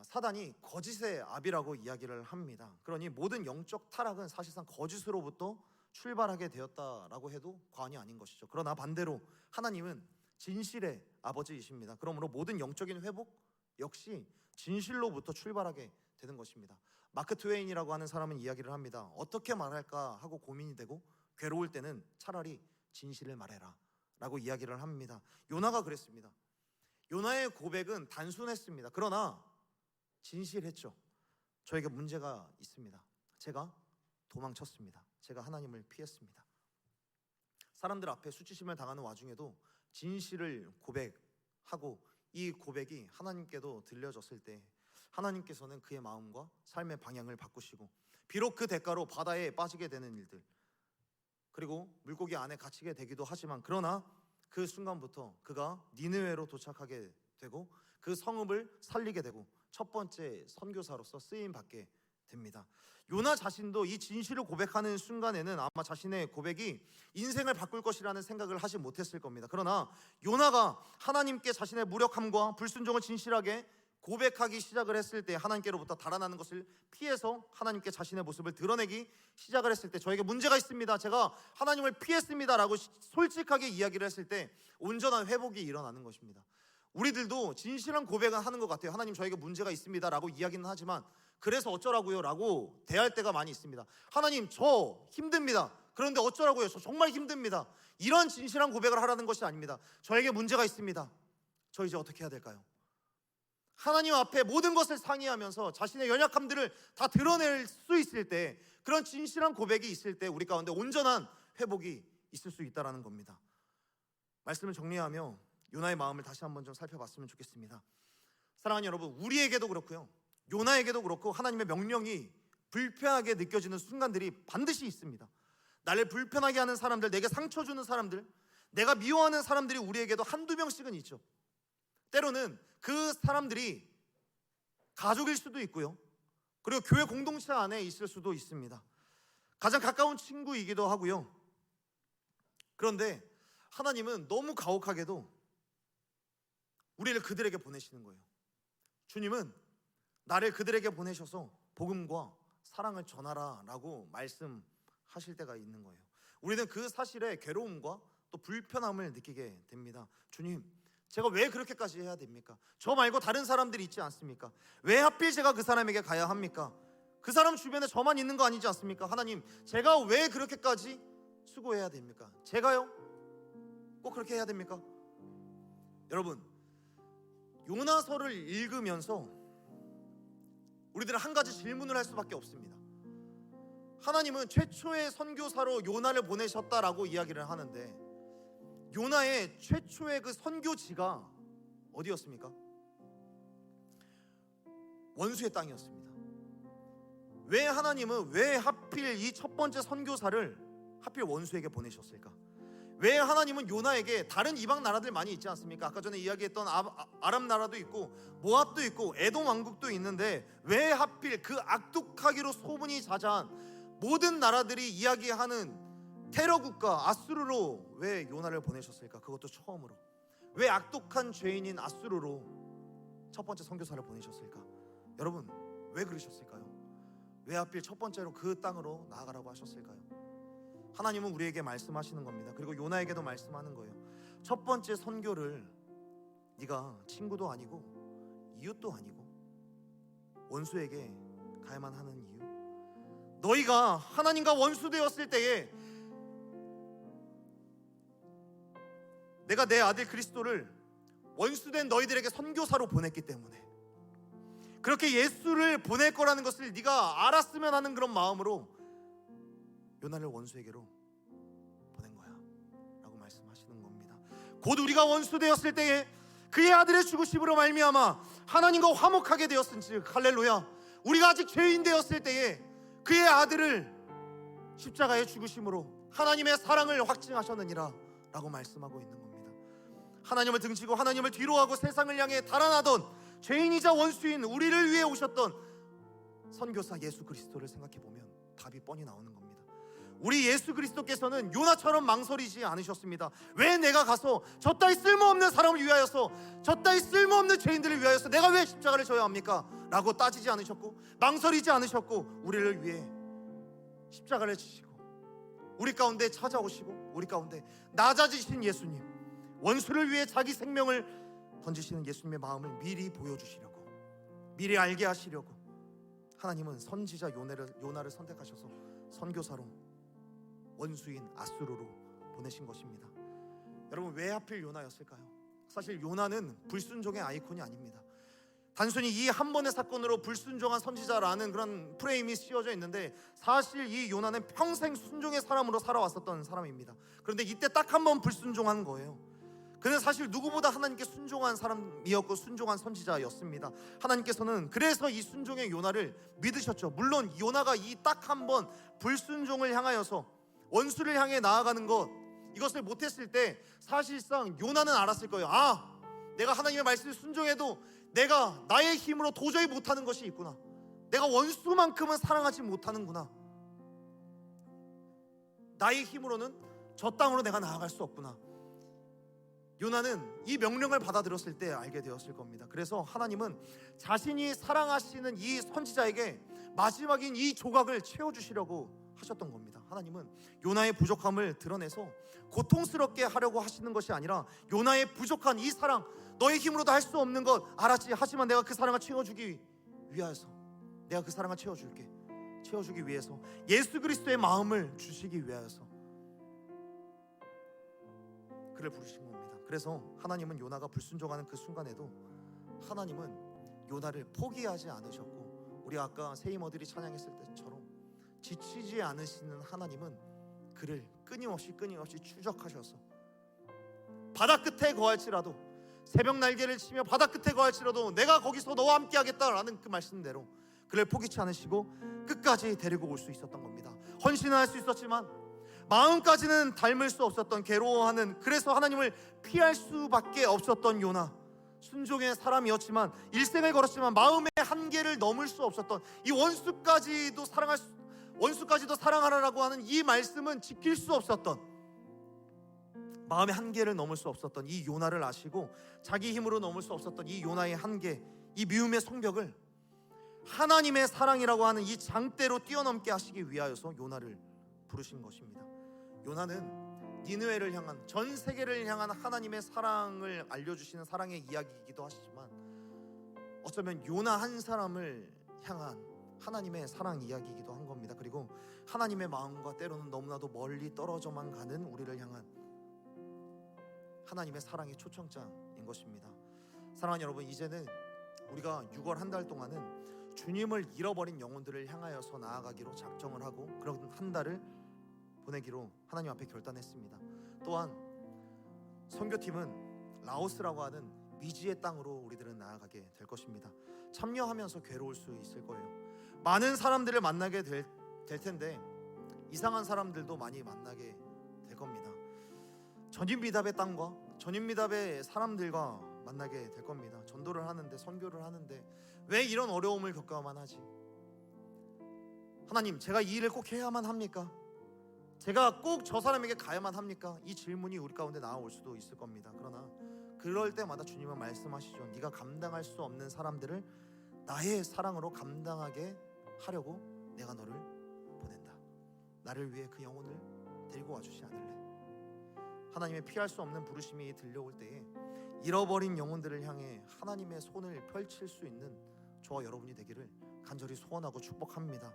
A: 사단이 거짓의 아비라고 이야기를 합니다. 그러니 모든 영적 타락은 사실상 거짓으로부터 출발하게 되었다라고 해도 과언이 아닌 것이죠. 그러나 반대로 하나님은 진실의 아버지이십니다. 그러므로 모든 영적인 회복 역시 진실로부터 출발하게 되는 것입니다. 마크 트웨인이라고 하는 사람은 이야기를 합니다. 어떻게 말할까 하고 고민이 되고 괴로울 때는 차라리 진실을 말해라 라고 이야기를 합니다. 요나가 그랬습니다. 요나의 고백은 단순했습니다. 그러나 진실했죠. 저에게 문제가 있습니다. 제가 도망쳤습니다. 제가 하나님을 피했습니다. 사람들 앞에 수치심을 당하는 와중에도 진실을 고백하고 이 고백이 하나님께도 들려졌을 때 하나님께서는 그의 마음과 삶의 방향을 바꾸시고 비록 그 대가로 바다에 빠지게 되는 일들 그리고 물고기 안에 갇히게 되기도 하지만 그러나 그 순간부터 그가 니느웨로 도착하게 되고 그 성읍을 살리게 되고 첫 번째 선교사로서 쓰임 받게 됩니다. 요나 자신도 이 진실을 고백하는 순간에는 아마 자신의 고백이 인생을 바꿀 것이라는 생각을 하지 못했을 겁니다. 그러나 요나가 하나님께 자신의 무력함과 불순종을 진실하게 고백하기 시작을 했을 때 하나님께로부터 달아나는 것을 피해서 하나님께 자신의 모습을 드러내기 시작을 했을 때 저에게 문제가 있습니다. 제가 하나님을 피했습니다 라고 솔직하게 이야기를 했을 때 온전한 회복이 일어나는 것입니다. 우리들도 진실한 고백은 하는 것 같아요. 하나님 저에게 문제가 있습니다 라고 이야기는 하지만 그래서 어쩌라고요 라고 대할 때가 많이 있습니다. 하나님 저 힘듭니다. 그런데 어쩌라고요? 저 정말 힘듭니다. 이런 진실한 고백을 하라는 것이 아닙니다. 저에게 문제가 있습니다. 저 이제 어떻게 해야 될까요? 하나님 앞에 모든 것을 상의하면서 자신의 연약함들을 다 드러낼 수 있을 때 그런 진실한 고백이 있을 때 우리 가운데 온전한 회복이 있을 수 있다는 겁니다. 말씀을 정리하며 요나의 마음을 다시 한번 좀 살펴봤으면 좋겠습니다. 사랑하는 여러분, 우리에게도 그렇고요 요나에게도 그렇고 하나님의 명령이 불편하게 느껴지는 순간들이 반드시 있습니다. 나를 불편하게 하는 사람들, 내게 상처 주는 사람들, 내가 미워하는 사람들이 우리에게도 한두 명씩은 있죠. 때로는 그 사람들이 가족일 수도 있고요 그리고 교회 공동체 안에 있을 수도 있습니다. 가장 가까운 친구이기도 하고요. 그런데 하나님은 너무 가혹하게도 우리를 그들에게 보내시는 거예요. 주님은 나를 그들에게 보내셔서 복음과 사랑을 전하라 라고 말씀하실 때가 있는 거예요. 우리는 그 사실에 괴로움과 또 불편함을 느끼게 됩니다. 주님, 제가 왜 그렇게까지 해야 됩니까? 저 말고 다른 사람들이 있지 않습니까? 왜 하필 제가 그 사람에게 가야 합니까? 그 사람 주변에 저만 있는 거 아니지 않습니까? 하나님, 제가 왜 그렇게까지 수고해야 됩니까? 제가요? 꼭 그렇게 해야 됩니까? 여러분, 요나서를 읽으면서 우리들은 한 가지 질문을 할 수밖에 없습니다. 하나님은 최초의 선교사로 요나를 보내셨다라고 이야기를 하는데 요나의 최초의 그 선교지가 어디였습니까? 원수의 땅이었습니다. 왜 하나님은 왜 하필 이 첫 번째 선교사를 하필 원수에게 보내셨을까? 왜 하나님은 요나에게 다른 이방 나라들 많이 있지 않습니까? 아까 전에 이야기했던 아람 나라도 있고 모압도 있고 에돔 왕국도 있는데 왜 하필 그 악독하기로 소문이 자자한 모든 나라들이 이야기하는 테러 국가 아수르로 왜 요나를 보내셨을까? 그것도 처음으로. 왜 악독한 죄인인 아수르로 첫 번째 선교사를 보내셨을까? 여러분, 왜 그러셨을까요? 왜 하필 첫 번째로 그 땅으로 나아가라고 하셨을까요? 하나님은 우리에게 말씀하시는 겁니다. 그리고 요나에게도 말씀하는 거예요. 첫 번째 선교를 네가 친구도 아니고 이웃도 아니고 원수에게 가야만 하는 이유, 너희가 하나님과 원수되었을 때에 내가 내 아들 그리스도를 원수된 너희들에게 선교사로 보냈기 때문에 그렇게 예수를 보낼 거라는 것을 네가 알았으면 하는 그런 마음으로 요나를 원수에게로 보낸 거야 라고 말씀하시는 겁니다. 곧 우리가 원수되었을 때에 그의 아들의 죽으심으로 말미암아 하나님과 화목하게 되었은즉 할렐루야, 우리가 아직 죄인 되었을 때에 그의 아들을 십자가의 죽으심으로 하나님의 사랑을 확증하셨느니라 라고 말씀하고 있는 겁니다. 하나님을 등지고 하나님을 뒤로하고 세상을 향해 달아나던 죄인이자 원수인 우리를 위해 오셨던 선교사 예수 그리스도를 생각해보면 답이 뻔히 나오는 겁니다. 우리 예수 그리스도께서는 요나처럼 망설이지 않으셨습니다. 왜 내가 가서 저 따위 쓸모없는 사람을 위하여서, 저 따위 쓸모없는 죄인들을 위하여서 내가 왜 십자가를 져야 합니까? 라고 따지지 않으셨고 망설이지 않으셨고 우리를 위해 십자가를 지시고 우리 가운데 찾아오시고 우리 가운데 낮아지신 예수님, 원수를 위해 자기 생명을 던지시는 예수님의 마음을 미리 보여주시려고, 미리 알게 하시려고 하나님은 선지자 요나를 선택하셔서 선교사로 원수인 아수르로 보내신 것입니다. 여러분, 왜 하필 요나였을까요? 사실 요나는 불순종의 아이콘이 아닙니다. 단순히 이 한 번의 사건으로 불순종한 선지자라는 그런 프레임이 씌워져 있는데, 사실 이 요나는 평생 순종의 사람으로 살아왔었던 사람입니다. 그런데 이때 딱 한 번 불순종한 거예요. 그는 사실 누구보다 하나님께 순종한 사람이었고 순종한 선지자였습니다. 하나님께서는 그래서 이 순종의 요나를 믿으셨죠. 물론 요나가 이 딱 한 번 불순종을 향하여서 원수를 향해 나아가는 것, 이것을 못했을 때 사실상 요나는 알았을 거예요. 아, 내가 하나님의 말씀을 순종해도 내가 나의 힘으로 도저히 못하는 것이 있구나. 내가 원수만큼은 사랑하지 못하는구나. 나의 힘으로는 저 땅으로 내가 나아갈 수 없구나. 요나는 이 명령을 받아들였을 때 알게 되었을 겁니다. 그래서 하나님은 자신이 사랑하시는 이 선지자에게 마지막인 이 조각을 채워주시려고 하셨던 겁니다. 하나님은 요나의 부족함을 드러내서 고통스럽게 하려고 하시는 것이 아니라 요나의 부족한 이 사랑, 너의 힘으로도 할 수 없는 것 알았지? 하지만 내가 그 사랑을 채워주기 위해서, 내가 그 사랑을 채워주기 위해서 예수 그리스도의 마음을 주시기 위하여서 그를 부르신 겁니다. 그래서 하나님은 요나가 불순종하는 그 순간에도 하나님은 요나를 포기하지 않으셨고, 우리 아까 세이머들이 찬양했을 때처럼 지치지 않으시는 하나님은 그를 끊임없이 추적하셔서 바다 끝에 거할지라도, 새벽 날개를 치며 바다 끝에 거할지라도 내가 거기서 너와 함께 하겠다라는 그 말씀대로 그를 포기치 않으시고 끝까지 데리고 올 수 있었던 겁니다. 헌신할 수 있었지만 마음까지는 닮을 수 없었던, 괴로워하는, 그래서 하나님을 피할 수밖에 없었던 요나, 순종의 사람이었지만 일생을 걸었지만 마음의 한계를 넘을 수 없었던, 이 원수까지도 사랑하라라고 하는 이 말씀은 지킬 수 없었던, 마음의 한계를 넘을 수 없었던 이 요나를 아시고 자기 힘으로 넘을 수 없었던 이 요나의 한계, 이 미움의 성벽을 하나님의 사랑이라고 하는 이 장대로 뛰어넘게 하시기 위하여서 요나를 부르신 것입니다. 요나는 니느웨를 향한, 전 세계를 향한 하나님의 사랑을 알려주시는 사랑의 이야기이기도 하시지만 어쩌면 요나 한 사람을 향한 하나님의 사랑 이야기이기도 한 겁니다. 그리고 하나님의 마음과 때로는 너무나도 멀리 떨어져만 가는 우리를 향한 하나님의 사랑의 초청장인 것입니다. 사랑하는 여러분, 이제는 우리가 6월 한 달 동안은 주님을 잃어버린 영혼들을 향하여서 나아가기로 작정을 하고 그런 한 달을 보내기로 하나님 앞에 결단했습니다. 또한 선교팀은 라오스라고 하는 미지의 땅으로 우리들은 나아가게 될 것입니다. 참여하면서 괴로울 수 있을 거예요. 많은 사람들을 만나게 될 텐데 이상한 사람들도 많이 만나게 될 겁니다. 전인미답의 땅과 전인미답의 사람들과 만나게 될 겁니다. 전도를 하는데, 선교를 하는데 왜 이런 어려움을 겪어야만 하지? 하나님, 제가 이 일을 꼭 해야만 합니까? 제가 꼭 저 사람에게 가야만 합니까? 이 질문이 우리 가운데 나올 수도 있을 겁니다. 그러나 그럴 때마다 주님은 말씀하시죠. 네가 감당할 수 없는 사람들을 나의 사랑으로 감당하게 하려고 내가 너를 보낸다. 나를 위해 그 영혼을 데리고 와주지 않을래? 하나님의 피할 수 없는 부르심이 들려올 때에 잃어버린 영혼들을 향해 하나님의 손을 펼칠 수 있는 저와 여러분이 되기를 간절히 소원하고 축복합니다.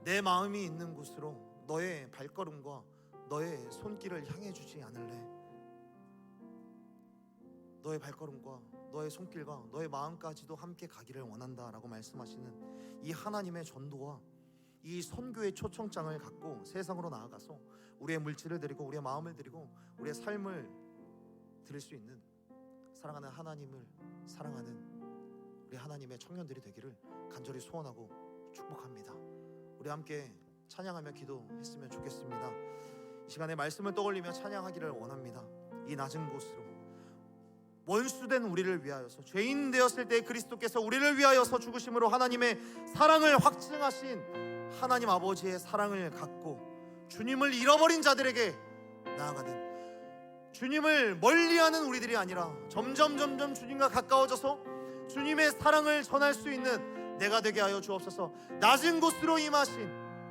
A: 내 마음이 있는 곳으로 너의 발걸음과 너의 손길을 향해 주지 않을래? 너의 발걸음과 너의 손길과 너의 마음까지도 함께 가기를 원한다라고 말씀하시는 이 하나님의 전도와 이 선교의 초청장을 갖고 세상으로 나아가서 우리의 물질을 드리고 우리의 마음을 드리고 우리의 삶을 드릴 수 있는 사랑하는 하나님을 사랑하는 우리 하나님의 청년들이 되기를 간절히 소원하고 축복합니다. 우리 함께 찬양하며 기도했으면 좋겠습니다. 이 시간에 말씀을 떠올리며 찬양하기를 원합니다. 이 낮은 곳으로 원수된 우리를 위하여서, 죄인 되었을 때 그리스도께서 우리를 위하여서 죽으심으로 하나님의 사랑을 확증하신 하나님 아버지의 사랑을 갖고 주님을 잃어버린 자들에게 나아가는, 주님을 멀리하는 우리들이 아니라 점점 주님과 가까워져서 주님의 사랑을 전할 수 있는 내가 되게 하여 주옵소서. 낮은 곳으로 임하신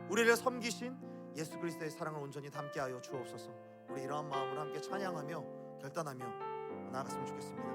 A: 우리를 섬기신 예수 그리스도의 사랑을 온전히 담게 하여 주옵소서. 우리 이러한 마음으로 함께 찬양하며 결단하며 나아갔으면 좋겠습니다.